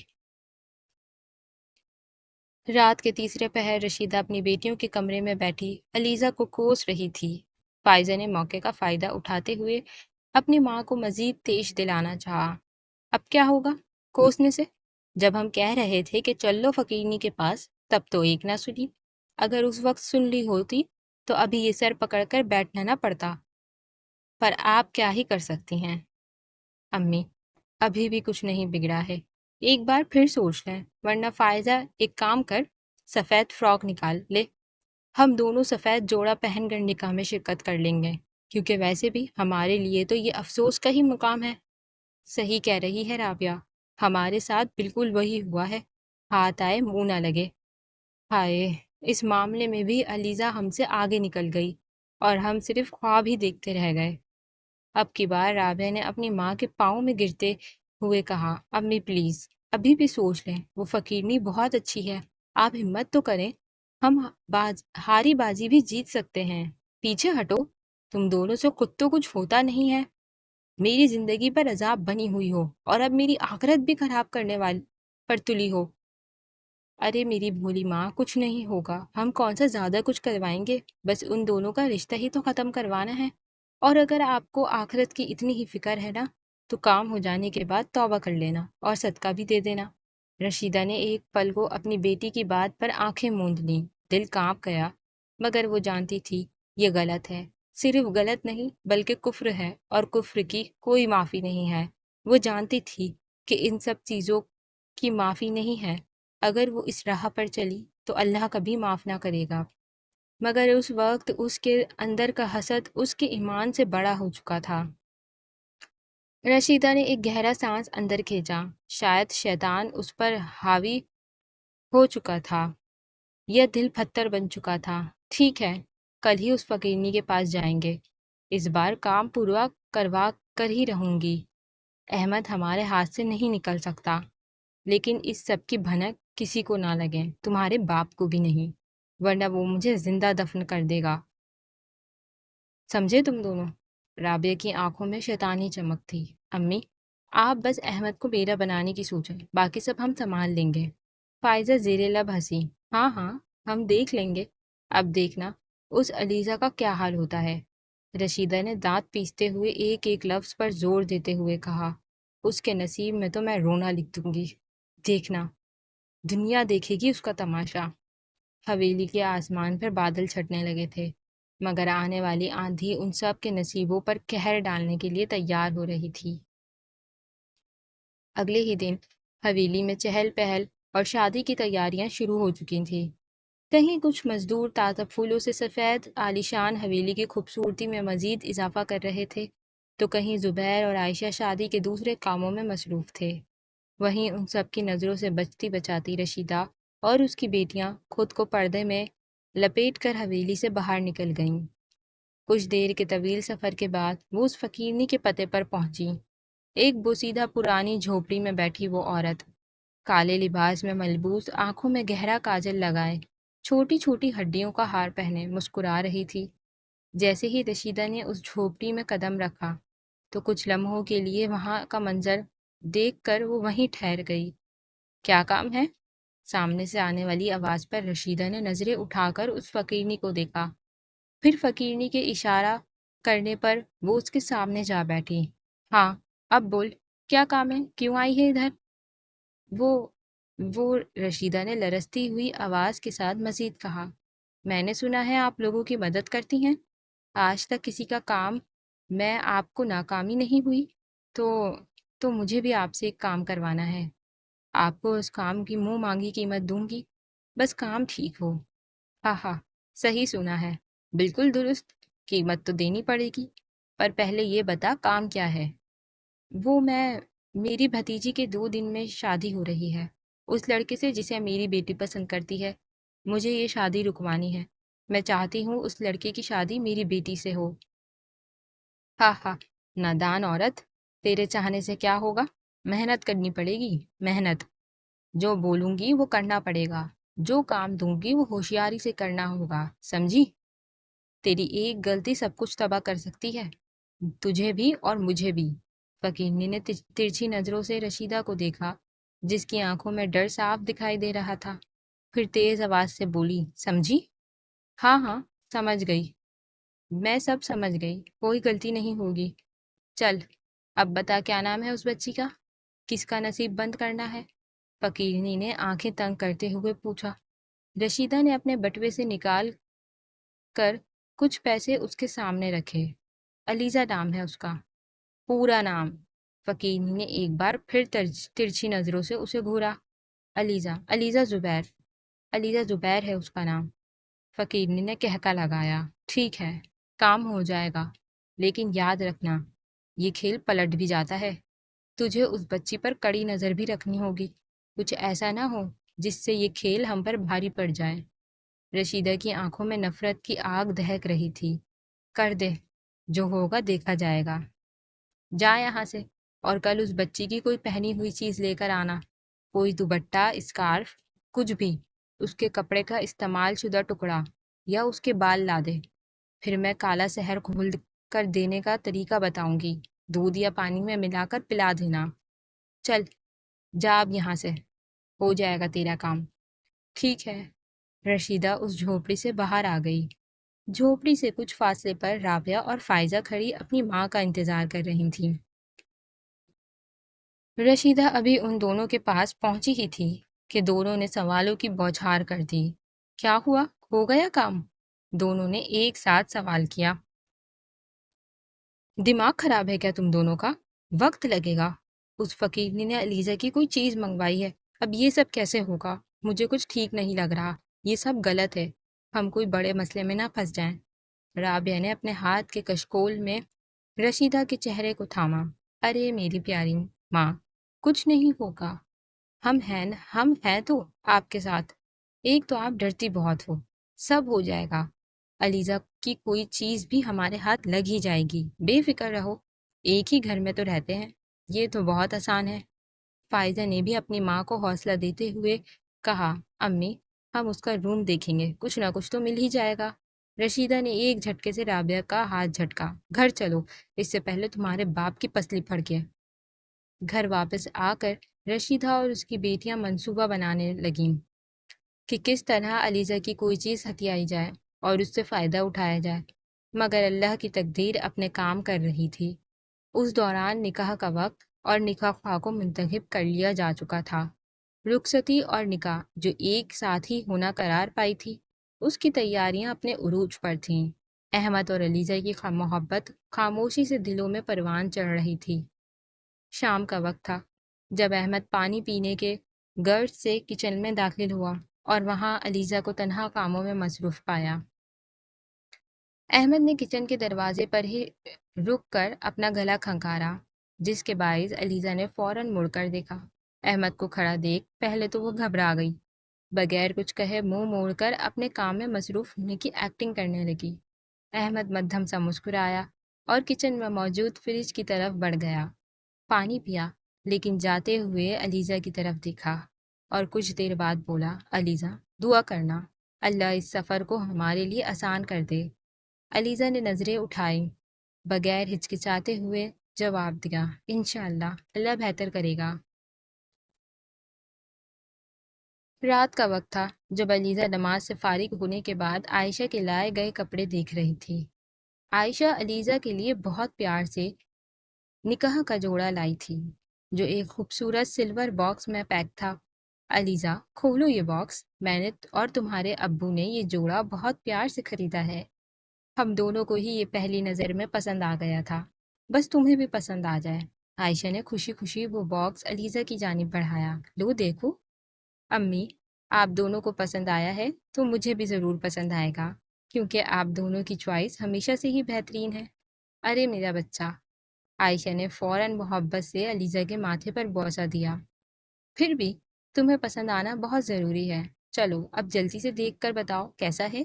Speaker 1: رات کے تیسرے پہر رشیدہ اپنی بیٹیوں کے کمرے میں بیٹھی علیزہ کو کوس رہی تھی۔ فائزہ نے موقع کا فائدہ اٹھاتے ہوئے اپنی ماں کو مزید تیش دلانا چاہا۔ اب کیا ہوگا کوسنے سے؟ جب ہم کہہ رہے تھے کہ چل لو فقیرنی کے پاس، تب تو ایک نہ سنی، اگر اس وقت سن لی ہوتی تو ابھی یہ سر پکڑ کر بیٹھنا نہ پڑتا۔ پر آپ کیا ہی کر سکتی ہیں امی، ابھی بھی کچھ نہیں بگڑا ہے، ایک بار پھر سوچ لیں، ورنہ فائزہ ایک کام کر، سفید فراک نکال لے، ہم دونوں سفید جوڑا پہن کر نکاح میں شرکت کر لیں گے، کیونکہ ویسے بھی ہمارے لیے تو یہ افسوس کا ہی مقام ہے۔ صحیح کہہ رہی ہے رابعہ، ہمارے ساتھ بالکل وہی ہوا ہے، ہاتھ آئے منہ نہ لگے۔ ہائے، اس معاملے میں بھی علیزہ ہم سے آگے نکل گئی اور ہم صرف خواب ہی دیکھتے رہ گئے۔ اب کی بار رابعہ نے اپنی ماں کے پاؤں میں گرتے ہوئے کہا، امی پلیز ابھی بھی سوچ لیں، وہ فقیرنی بہت اچھی ہے، آپ ہمت تو کریں، ہم ہاری بازی بھی جیت سکتے ہیں۔ پیچھے ہٹو، تم دونوں سے خود تو کچھ ہوتا نہیں ہے، میری زندگی پر عذاب بنی ہوئی ہو اور اب میری آخرت بھی خراب کرنے والی پر تلی ہو۔ ارے میری بھولی ماں، کچھ نہیں ہوگا، ہم کون سا زیادہ کچھ کروائیں گے، بس ان دونوں کا رشتہ ہی تو ختم کروانا ہے، اور اگر آپ کو آخرت کی اتنی ہی فکر ہے نا تو کام ہو جانے کے بعد توبہ کر لینا اور صدقہ بھی دے دینا۔ رشیدہ نے ایک پل کو اپنی بیٹی کی بات پر آنکھیں موند لیں، دل کانپ گیا، مگر وہ جانتی تھی یہ غلط ہے، صرف غلط نہیں بلکہ کفر ہے، اور کفر کی کوئی معافی نہیں ہے۔ وہ جانتی تھی کہ ان سب چیزوں کی معافی نہیں ہے، اگر وہ اس راہ پر چلی تو اللہ کبھی معاف نہ کرے گا، مگر اس وقت اس کے اندر کا حسد اس کے ایمان سے بڑا ہو چکا تھا۔ رشیدہ نے ایک گہرا سانس اندر کھینچا، شاید شیطان اس پر حاوی ہو چکا تھا یا دل پتھر بن چکا تھا۔ ٹھیک ہے، کل ہی اس فقیرنی کے پاس جائیں گے، اس بار کام پورا کروا کر ہی رہوں گی۔ احمد ہمارے ہاتھ سے نہیں نکل سکتا، لیکن اس سب کی بھنک کسی کو نہ لگے، تمہارے باپ کو بھی نہیں، ورنہ وہ مجھے زندہ دفن کر دے گا، سمجھے تم دونوں؟ رابعہ کی آنکھوں میں شیطانی چمک تھی۔ امی، آپ بس احمد کو میرا بنانے کی سوچیں، باقی سب ہم سنبھال لیں گے۔ فائزہ زیر لب ہنسی، ہاں ہاں ہم دیکھ لیں گے، اب دیکھنا اس علیزہ کا کیا حال ہوتا ہے۔ رشیدہ نے دانت پیستے ہوئے ایک ایک لفظ پر زور دیتے ہوئے کہا، اس کے نصیب میں تو میں رونا لکھ دوں گی، دیکھنا، دنیا دیکھے گی اس کا تماشا۔ حویلی کے آسمان پر بادل چھٹنے لگے تھے، مگر آنے والی آندھی ان سب کے نصیبوں پر قہر ڈالنے کے لیے تیار ہو رہی تھی۔ اگلے ہی دن حویلی میں چہل پہل اور شادی کی تیاریاں شروع ہو چکی تھیں۔ کہیں کچھ مزدور تازہ پھولوں سے سفید عالیشان حویلی کی خوبصورتی میں مزید اضافہ کر رہے تھے، تو کہیں زبیر اور عائشہ شادی کے دوسرے کاموں میں مصروف تھے۔ وہیں ان سب کی نظروں سے بچتی بچاتی رشیدہ اور اس کی بیٹیاں خود کو پردے میں لپیٹ کر حویلی سے باہر نکل گئیں۔ کچھ دیر کے طویل سفر کے بعد وہ اس فقیرنی کے پتے پر پہنچی۔ ایک بوسیدہ پرانی جھوپڑی میں بیٹھی وہ عورت، کالے لباس میں ملبوس، آنکھوں میں گہرا کاجل لگائے، چھوٹی چھوٹی ہڈیوں کا ہار پہنے مسکرا رہی تھی۔ جیسے ہی رشیدہ نے اس جھوپڑی میں قدم رکھا تو کچھ لمحوں کے لیے وہاں کا منظر دیکھ کر وہ وہیں ٹھہر گئی۔ کیا کام ہے؟ سامنے سے آنے والی آواز پر رشیدہ نے نظریں اٹھا کر اس فقیرنی کو دیکھا، پھر فقیرنی کے اشارہ کرنے پر وہ اس کے سامنے جا بیٹھی۔ ہاں اب بول، کیا کام ہے، کیوں آئی ہے ادھر؟ وہ وہ رشیدہ نے لرزتی ہوئی آواز کے ساتھ مزید کہا، میں نے سنا ہے آپ لوگوں کی مدد کرتی ہیں، آج تک کسی کا کام میں آپ کو ناکامی نہیں ہوئی، تو مجھے بھی آپ سے ایک کام کروانا ہے، آپ کو اس کام کی منہ مانگی قیمت دوں گی، بس کام ٹھیک ہو۔ ہاں ہاں، صحیح سنا ہے، بالکل درست، قیمت تو دینی پڑے گی، پر پہلے یہ بتا کام کیا ہے؟ میری بھتیجی کے 2 دن میں شادی ہو رہی ہے، اس لڑکے سے جسے میری بیٹی پسند کرتی ہے، مجھے یہ شادی رکوانی ہے، میں چاہتی ہوں اس لڑکے کی شادی میری بیٹی سے ہو۔ ہاں ہاں، نادان عورت، تیرے چاہنے سے کیا ہوگا؟ محنت کرنی پڑے گی، محنت، جو بولوں گی وہ کرنا پڑے گا، جو کام دوں گی وہ ہوشیاری سے کرنا ہوگا، سمجھی؟ تیری ایک غلطی سب کچھ تباہ کر سکتی ہے، تجھے بھی اور مجھے بھی۔ فقیرنی نے ترچھی نظروں سے رشیدہ کو دیکھا، جس کی آنکھوں میں ڈر صاف دکھائی دے رہا تھا، پھر تیز آواز سے بولی، سمجھی؟ ہاں ہاں سمجھ گئی، میں سب سمجھ گئی، کوئی غلطی نہیں ہوگی، چل اب بتا کیا نام ہے اس بچی کا، کس کا نصیب بند کرنا ہے؟ فقیرنی نے آنکھیں تنگ کرتے ہوئے پوچھا۔ رشیدہ نے اپنے بٹوے سے نکال کر کچھ پیسے اس کے سامنے رکھے۔ علیزہ نام ہے اس کا، پورا نام؟ فقیرنی نے ایک بار پھر ترچھی نظروں سے اسے گھورا۔ علیزہ زبیر ہے اس کا نام۔ فقیرنی نے کہکا لگایا۔ ٹھیک ہے، کام ہو جائے گا، لیکن یاد رکھنا یہ کھیل پلٹ بھی جاتا ہے۔ تجھے اس بچی پر کڑی نظر بھی رکھنی ہوگی، کچھ ایسا نہ ہو جس سے یہ کھیل ہم پر بھاری پڑ جائے۔ رشیدہ کی آنکھوں میں نفرت کی آگ دہک رہی تھی۔ کر دے، جو ہوگا دیکھا جائے گا۔ جا یہاں سے، اور کل اس بچی کی کوئی پہنی ہوئی چیز لے کر آنا، کوئی دوپٹہ، اسکارف، کچھ بھی، اس کے کپڑے کا استعمال شدہ ٹکڑا، یا اس کے بال لا دے۔ پھر میں کالا زہر گھول کر دینے کا طریقہ بتاؤں گی، دودھ یا پانی میں ملا کر پلا دینا۔ چل، جا اب یہاں سے، ہو جائے گا تیرا کام۔ ٹھیک ہے۔ رشیدہ اس جھوپڑی سے باہر آ گئی۔ جھوپڑی سے کچھ فاصلے پر رابعہ اور فائزہ کھڑی اپنی ماں کا انتظار کر رہی تھیں۔ رشیدہ ابھی ان دونوں کے پاس پہنچی ہی تھی کہ دونوں نے سوالوں کی بوچھار کر دی۔ کیا ہوا؟ ہو گیا کام؟ دونوں نے ایک ساتھ سوال کیا۔ دماغ خراب ہے کیا تم دونوں کا؟ وقت لگے گا۔ اس فقیرنی نے علیزہ کی کوئی چیز منگوائی ہے، اب یہ سب کیسے ہوگا؟ مجھے کچھ ٹھیک نہیں لگ رہا، یہ سب غلط ہے، ہم کوئی بڑے مسئلے میں نہ پھنس جائیں۔ رابعہ نے اپنے ہاتھ کے کشکول میں رشیدہ کے چہرے کو تھاما۔ ارے میری پیاری ماں، کچھ نہیں ہوگا، ہم ہیں تو آپ کے ساتھ۔ ایک تو آپ ڈرتی بہت ہو، سب ہو جائے گا۔ علیزہ کی کوئی چیز بھی ہمارے ہاتھ لگ ہی جائے گی، بے فکر رہو، ایک ہی گھر میں تو رہتے ہیں، یہ تو بہت آسان ہے۔ فائزہ نے بھی اپنی ماں کو حوصلہ دیتے ہوئے کہا۔ امی، ہم اس کا روم دیکھیں گے، کچھ نہ کچھ تو مل ہی جائے گا۔ رشیدہ نے ایک جھٹکے سے رابعہ کا ہاتھ جھٹکا۔ گھر چلو، اس سے پہلے تمہارے باپ کی پسلی پھڑ گئے۔ گھر واپس آ کر رشیدہ اور اس کی بیٹیاں منصوبہ بنانے لگیں کہ کس طرح علیزہ کی کوئی چیز ہتھیائی جائے اور اس سے فائدہ اٹھایا جائے، مگر اللہ کی تقدیر اپنے کام کر رہی تھی۔ اس دوران نکاح کا وقت اور نکاح خواہ کو منتخب کر لیا جا چکا تھا۔ رخصتی اور نکاح جو ایک ساتھ ہی ہونا قرار پائی تھی، اس کی تیاریاں اپنے عروج پر تھیں۔ احمد اور علیزہ کی محبت خاموشی سے دلوں میں پروان چڑھ رہی تھی۔ شام کا وقت تھا جب احمد پانی پینے کے غرض سے کچن میں داخل ہوا اور وہاں علیزہ کو تنہا کاموں میں مصروف پایا۔ احمد نے کچن کے دروازے پر ہی رک کر اپنا گلا کھنکارا، جس کے باعث علیزہ نے فوراً مڑ کر دیکھا۔ احمد کو کھڑا دیکھ پہلے تو وہ گھبرا گئی، بغیر کچھ کہے منہ موڑ کر اپنے کام میں مصروف ہونے کی ایکٹنگ کرنے لگی۔ احمد مدھم سا مسکرایا اور کچن میں موجود فریج کی طرف بڑھ گیا، پانی پیا، لیکن جاتے ہوئے علیزہ کی طرف دیکھا اور کچھ دیر بعد بولا، علیزہ، دعا کرنا اللہ اس سفر کو ہمارے لیے آسان کر دے۔ علیزہ نے نظریں اٹھائیں، بغیر ہچکچاتے ہوئے جواب دیا، انشاءاللہ، اللہ بہتر کرے گا۔ رات کا وقت تھا جب علیزہ نماز سے فارغ ہونے کے بعد عائشہ کے لائے گئے کپڑے دیکھ رہی تھی۔ عائشہ علیزہ کے لیے بہت پیار سے نکاح کا جوڑا لائی تھی، جو ایک خوبصورت سلور باکس میں پیک تھا۔ علیزہ، کھولو یہ باکس، میں نے اور تمہارے ابو نے یہ جوڑا بہت پیار سے خریدا ہے۔ ہم دونوں کو ہی یہ پہلی نظر میں پسند آ گیا تھا، بس تمہیں بھی پسند آ جائے۔ عائشہ نے خوشی خوشی وہ باکس علیزہ کی جانب بڑھایا۔ لو دیکھو امی، آپ دونوں کو پسند آیا ہے تو مجھے بھی ضرور پسند آئے گا، کیونکہ آپ دونوں کی چوائس ہمیشہ سے ہی بہترین ہے۔ ارے میرا بچہ، عائشہ نے فوراً محبت سے علیزہ کے ماتھے پر بوسہ دیا۔ پھر بھی تمہیں پسند آنا بہت ضروری ہے، چلو اب جلدی سے دیکھ کر بتاؤ کیسا ہے۔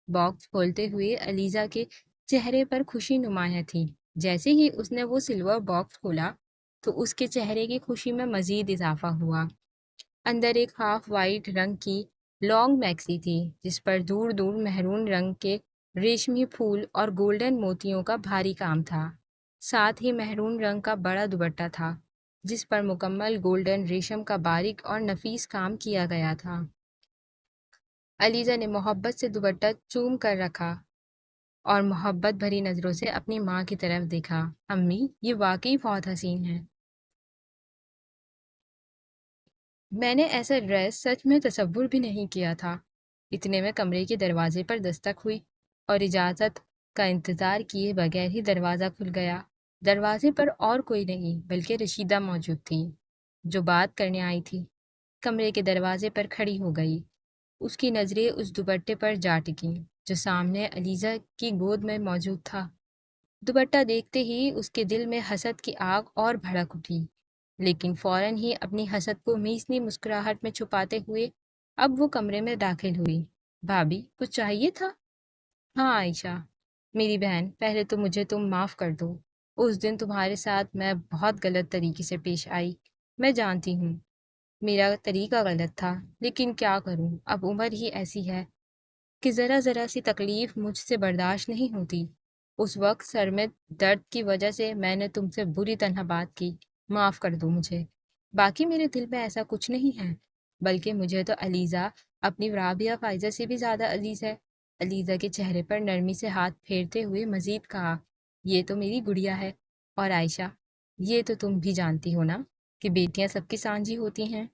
Speaker 1: باکس کھولتے ہوئے علیزہ کے چہرے پر خوشی نمایاں تھی۔ جیسے ہی اس نے وہ سلور باکس کھولا تو اس کے چہرے کی خوشی میں مزید اضافہ ہوا۔ اندر ایک ہاف وائٹ رنگ کی لانگ میکسی تھی، جس پر دور دور مہرون رنگ کے ریشمی پھول اور گولڈن موتیوں کا بھاری کام تھا۔ ساتھ ہی مہرون رنگ کا بڑا دوپٹہ تھا، جس پر مکمل گولڈن ریشم کا باریک اور نفیس کام کیا گیا تھا۔ علیزہ نے محبت سے دوپٹہ چوم کر رکھا اور محبت بھری نظروں سے اپنی ماں کی طرف دیکھا۔ امی، یہ واقعی بہت حسین ہے، میں نے ایسا ڈریس سچ میں تصور بھی نہیں کیا تھا۔ اتنے میں کمرے کے دروازے پر دستک ہوئی اور اجازت کا انتظار کیے بغیر ہی دروازہ کھل گیا۔ دروازے پر اور کوئی نہیں بلکہ رشیدہ موجود تھی، جو بات کرنے آئی تھی۔ کمرے کے دروازے پر کھڑی ہو گئی۔ اس کی نظریں اس دوپٹے پر جا ٹکیں جو سامنے علیزہ کی گود میں موجود تھا۔ دوپٹہ دیکھتے ہی اس کے دل میں حسد کی آگ اور بھڑک اٹھی، لیکن فوراً ہی اپنی حسد کو میسنی مسکراہٹ میں چھپاتے ہوئے اب وہ کمرے میں داخل ہوئی۔ بھابھی کچھ چاہیے تھا؟ ہاں عائشہ، میری بہن، پہلے تو مجھے تم معاف کر دو۔ اس دن تمہارے ساتھ میں بہت غلط طریقے سے پیش آئی، میں جانتی ہوں میرا طریقہ غلط تھا، لیکن کیا کروں، اب عمر ہی ایسی ہے کہ ذرا ذرا سی تکلیف مجھ سے برداشت نہیں ہوتی۔ اس وقت سر میں درد کی وجہ سے میں نے تم سے بری طرح بات کی، معاف کر دو مجھے۔ باقی میرے دل میں ایسا کچھ نہیں ہے، بلکہ مجھے تو علیزہ اپنی رابعہ فائزہ سے بھی زیادہ عزیز ہے۔ علیزہ کے چہرے پر نرمی سے ہاتھ پھیرتے ہوئے مزید کہا، یہ تو میری گڑیا ہے، اور عائشہ یہ تو تم بھی جانتی ہو نا کہ بیٹیاں سب کی سانجھی ہوتی ہیں۔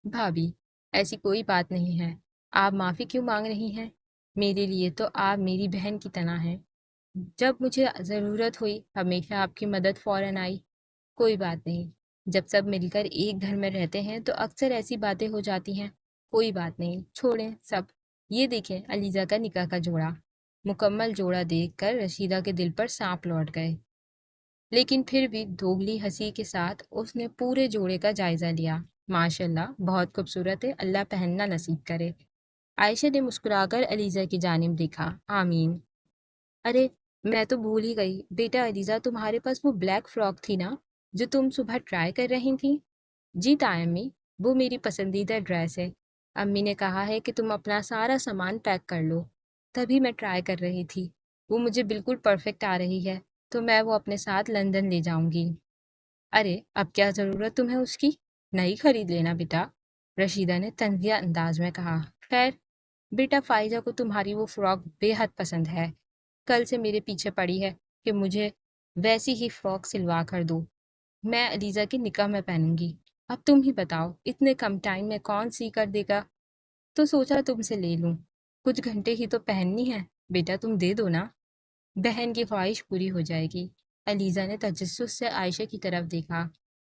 Speaker 1: بھابھی ایسی کوئی بات نہیں ہے، آپ معافی کیوں مانگ رہی ہیں؟ میرے لیے تو آپ میری بہن کی طرح ہیں، جب مجھے ضرورت ہوئی ہمیشہ آپ کی مدد فوراً آئی۔ کوئی بات نہیں، جب سب مل کر ایک گھر میں رہتے ہیں تو اکثر ایسی باتیں ہو جاتی ہیں، کوئی بات نہیں، چھوڑیں سب۔ یہ دیکھیں علیزہ کا نکاح کا جوڑا۔ مکمل جوڑا دیکھ کر رشیدہ کے دل پر سانپ لوٹ گئے، لیکن پھر بھی دوگلی ہنسی کے ساتھ اس نے پورے جوڑے کا جائزہ لیا۔ ماشاء اللہ بہت خوبصورت ہے، اللہ پہننا نصیب کرے۔ عائشہ نے مسکرا کر علیزہ کی جانب دیکھا۔ آمین۔ ارے میں تو بھول ہی گئی، بیٹا علیزہ تمہارے پاس وہ بلیک فراک تھی نا جو تم صبح ٹرائی کر رہی تھیں؟ جی امی، وہ میری پسندیدہ ڈریس ہے۔ امی نے کہا ہے کہ تم اپنا سارا سامان پیک کر لو، تبھی میں ٹرائی کر رہی تھی۔ وہ مجھے بالکل پرفیکٹ آ رہی ہے، تو میں وہ اپنے ساتھ لندن لے جاؤں گی۔ ارے اب کیا ضرورت تمہیں اس کی، نئی خرید لینا بیٹا، رشیدہ نے طنزیہ انداز میں کہا۔ خیر بیٹا، فائزہ کو تمہاری وہ فراک بے حد پسند ہے، کل سے میرے پیچھے پڑی ہے کہ مجھے ویسی ہی فراک سلوا کر دو، میں علیزہ کے نکاح میں پہنوں گی۔ اب تم ہی بتاؤ اتنے کم ٹائم میں کون سی کر دے گا، تو سوچا تم سے لے لوں، کچھ گھنٹے ہی تو پہننی ہے، بیٹا تم دے دو نا، بہن کی خواہش پوری ہو جائے گی۔ علیزہ نے تجسس سے عائشہ کی طرف دیکھا۔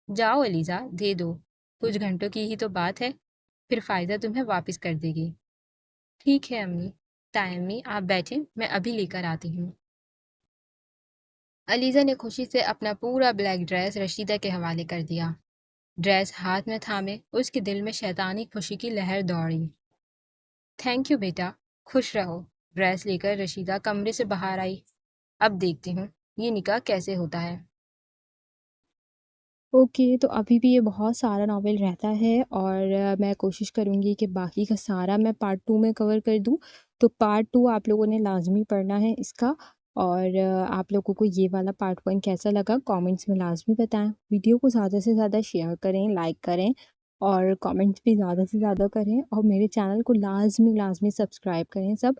Speaker 1: جاؤ علیزہ دے دو، کچھ گھنٹوں کی ہی تو بات ہے، پھر فائدہ تمہیں واپس کر دے گی۔ ٹھیک ہے امی۔ امی آپ بیٹھیں، میں ابھی لے کر آتی ہوں۔ علیزہ نے خوشی سے اپنا پورا بلیک ڈریس رشیدہ کے حوالے کر دیا۔ ڈریس ہاتھ میں تھامے اس کے دل میں شیطانی خوشی کی لہر دوڑی۔ تھینک یو بیٹا، خوش رہو۔ ڈریس لے کر رشیدہ کمرے سے باہر آئی۔ اب دیکھتی ہوں یہ نکاح کیسے ہوتا ہے۔
Speaker 2: اوکے، تو ابھی بھی یہ بہت سارا ناول رہتا ہے، اور میں کوشش کروں گی کہ باقی کا سارا میں پارٹ 2 میں کور کر دوں۔ تو پارٹ 2 آپ لوگوں نے لازمی پڑھنا ہے اس کا، اور آپ لوگوں کو یہ والا پارٹ 1 کیسا لگا کامنٹس میں لازمی بتائیں۔ ویڈیو کو زیادہ سے زیادہ شیئر کریں، لائک کریں، اور کامنٹس بھی زیادہ سے زیادہ کریں، اور میرے چینل کو لازمی سبسکرائب کریں سب۔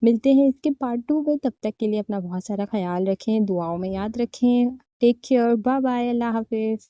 Speaker 2: ملتے ہیں اس کے پارٹ 2 میں، تب تک کے لیے اپنا بہت سارا خیال رکھیں، دعاؤں میں یاد رکھیں۔ ٹیک کیئر، بائے بائے، اللہ حافظ۔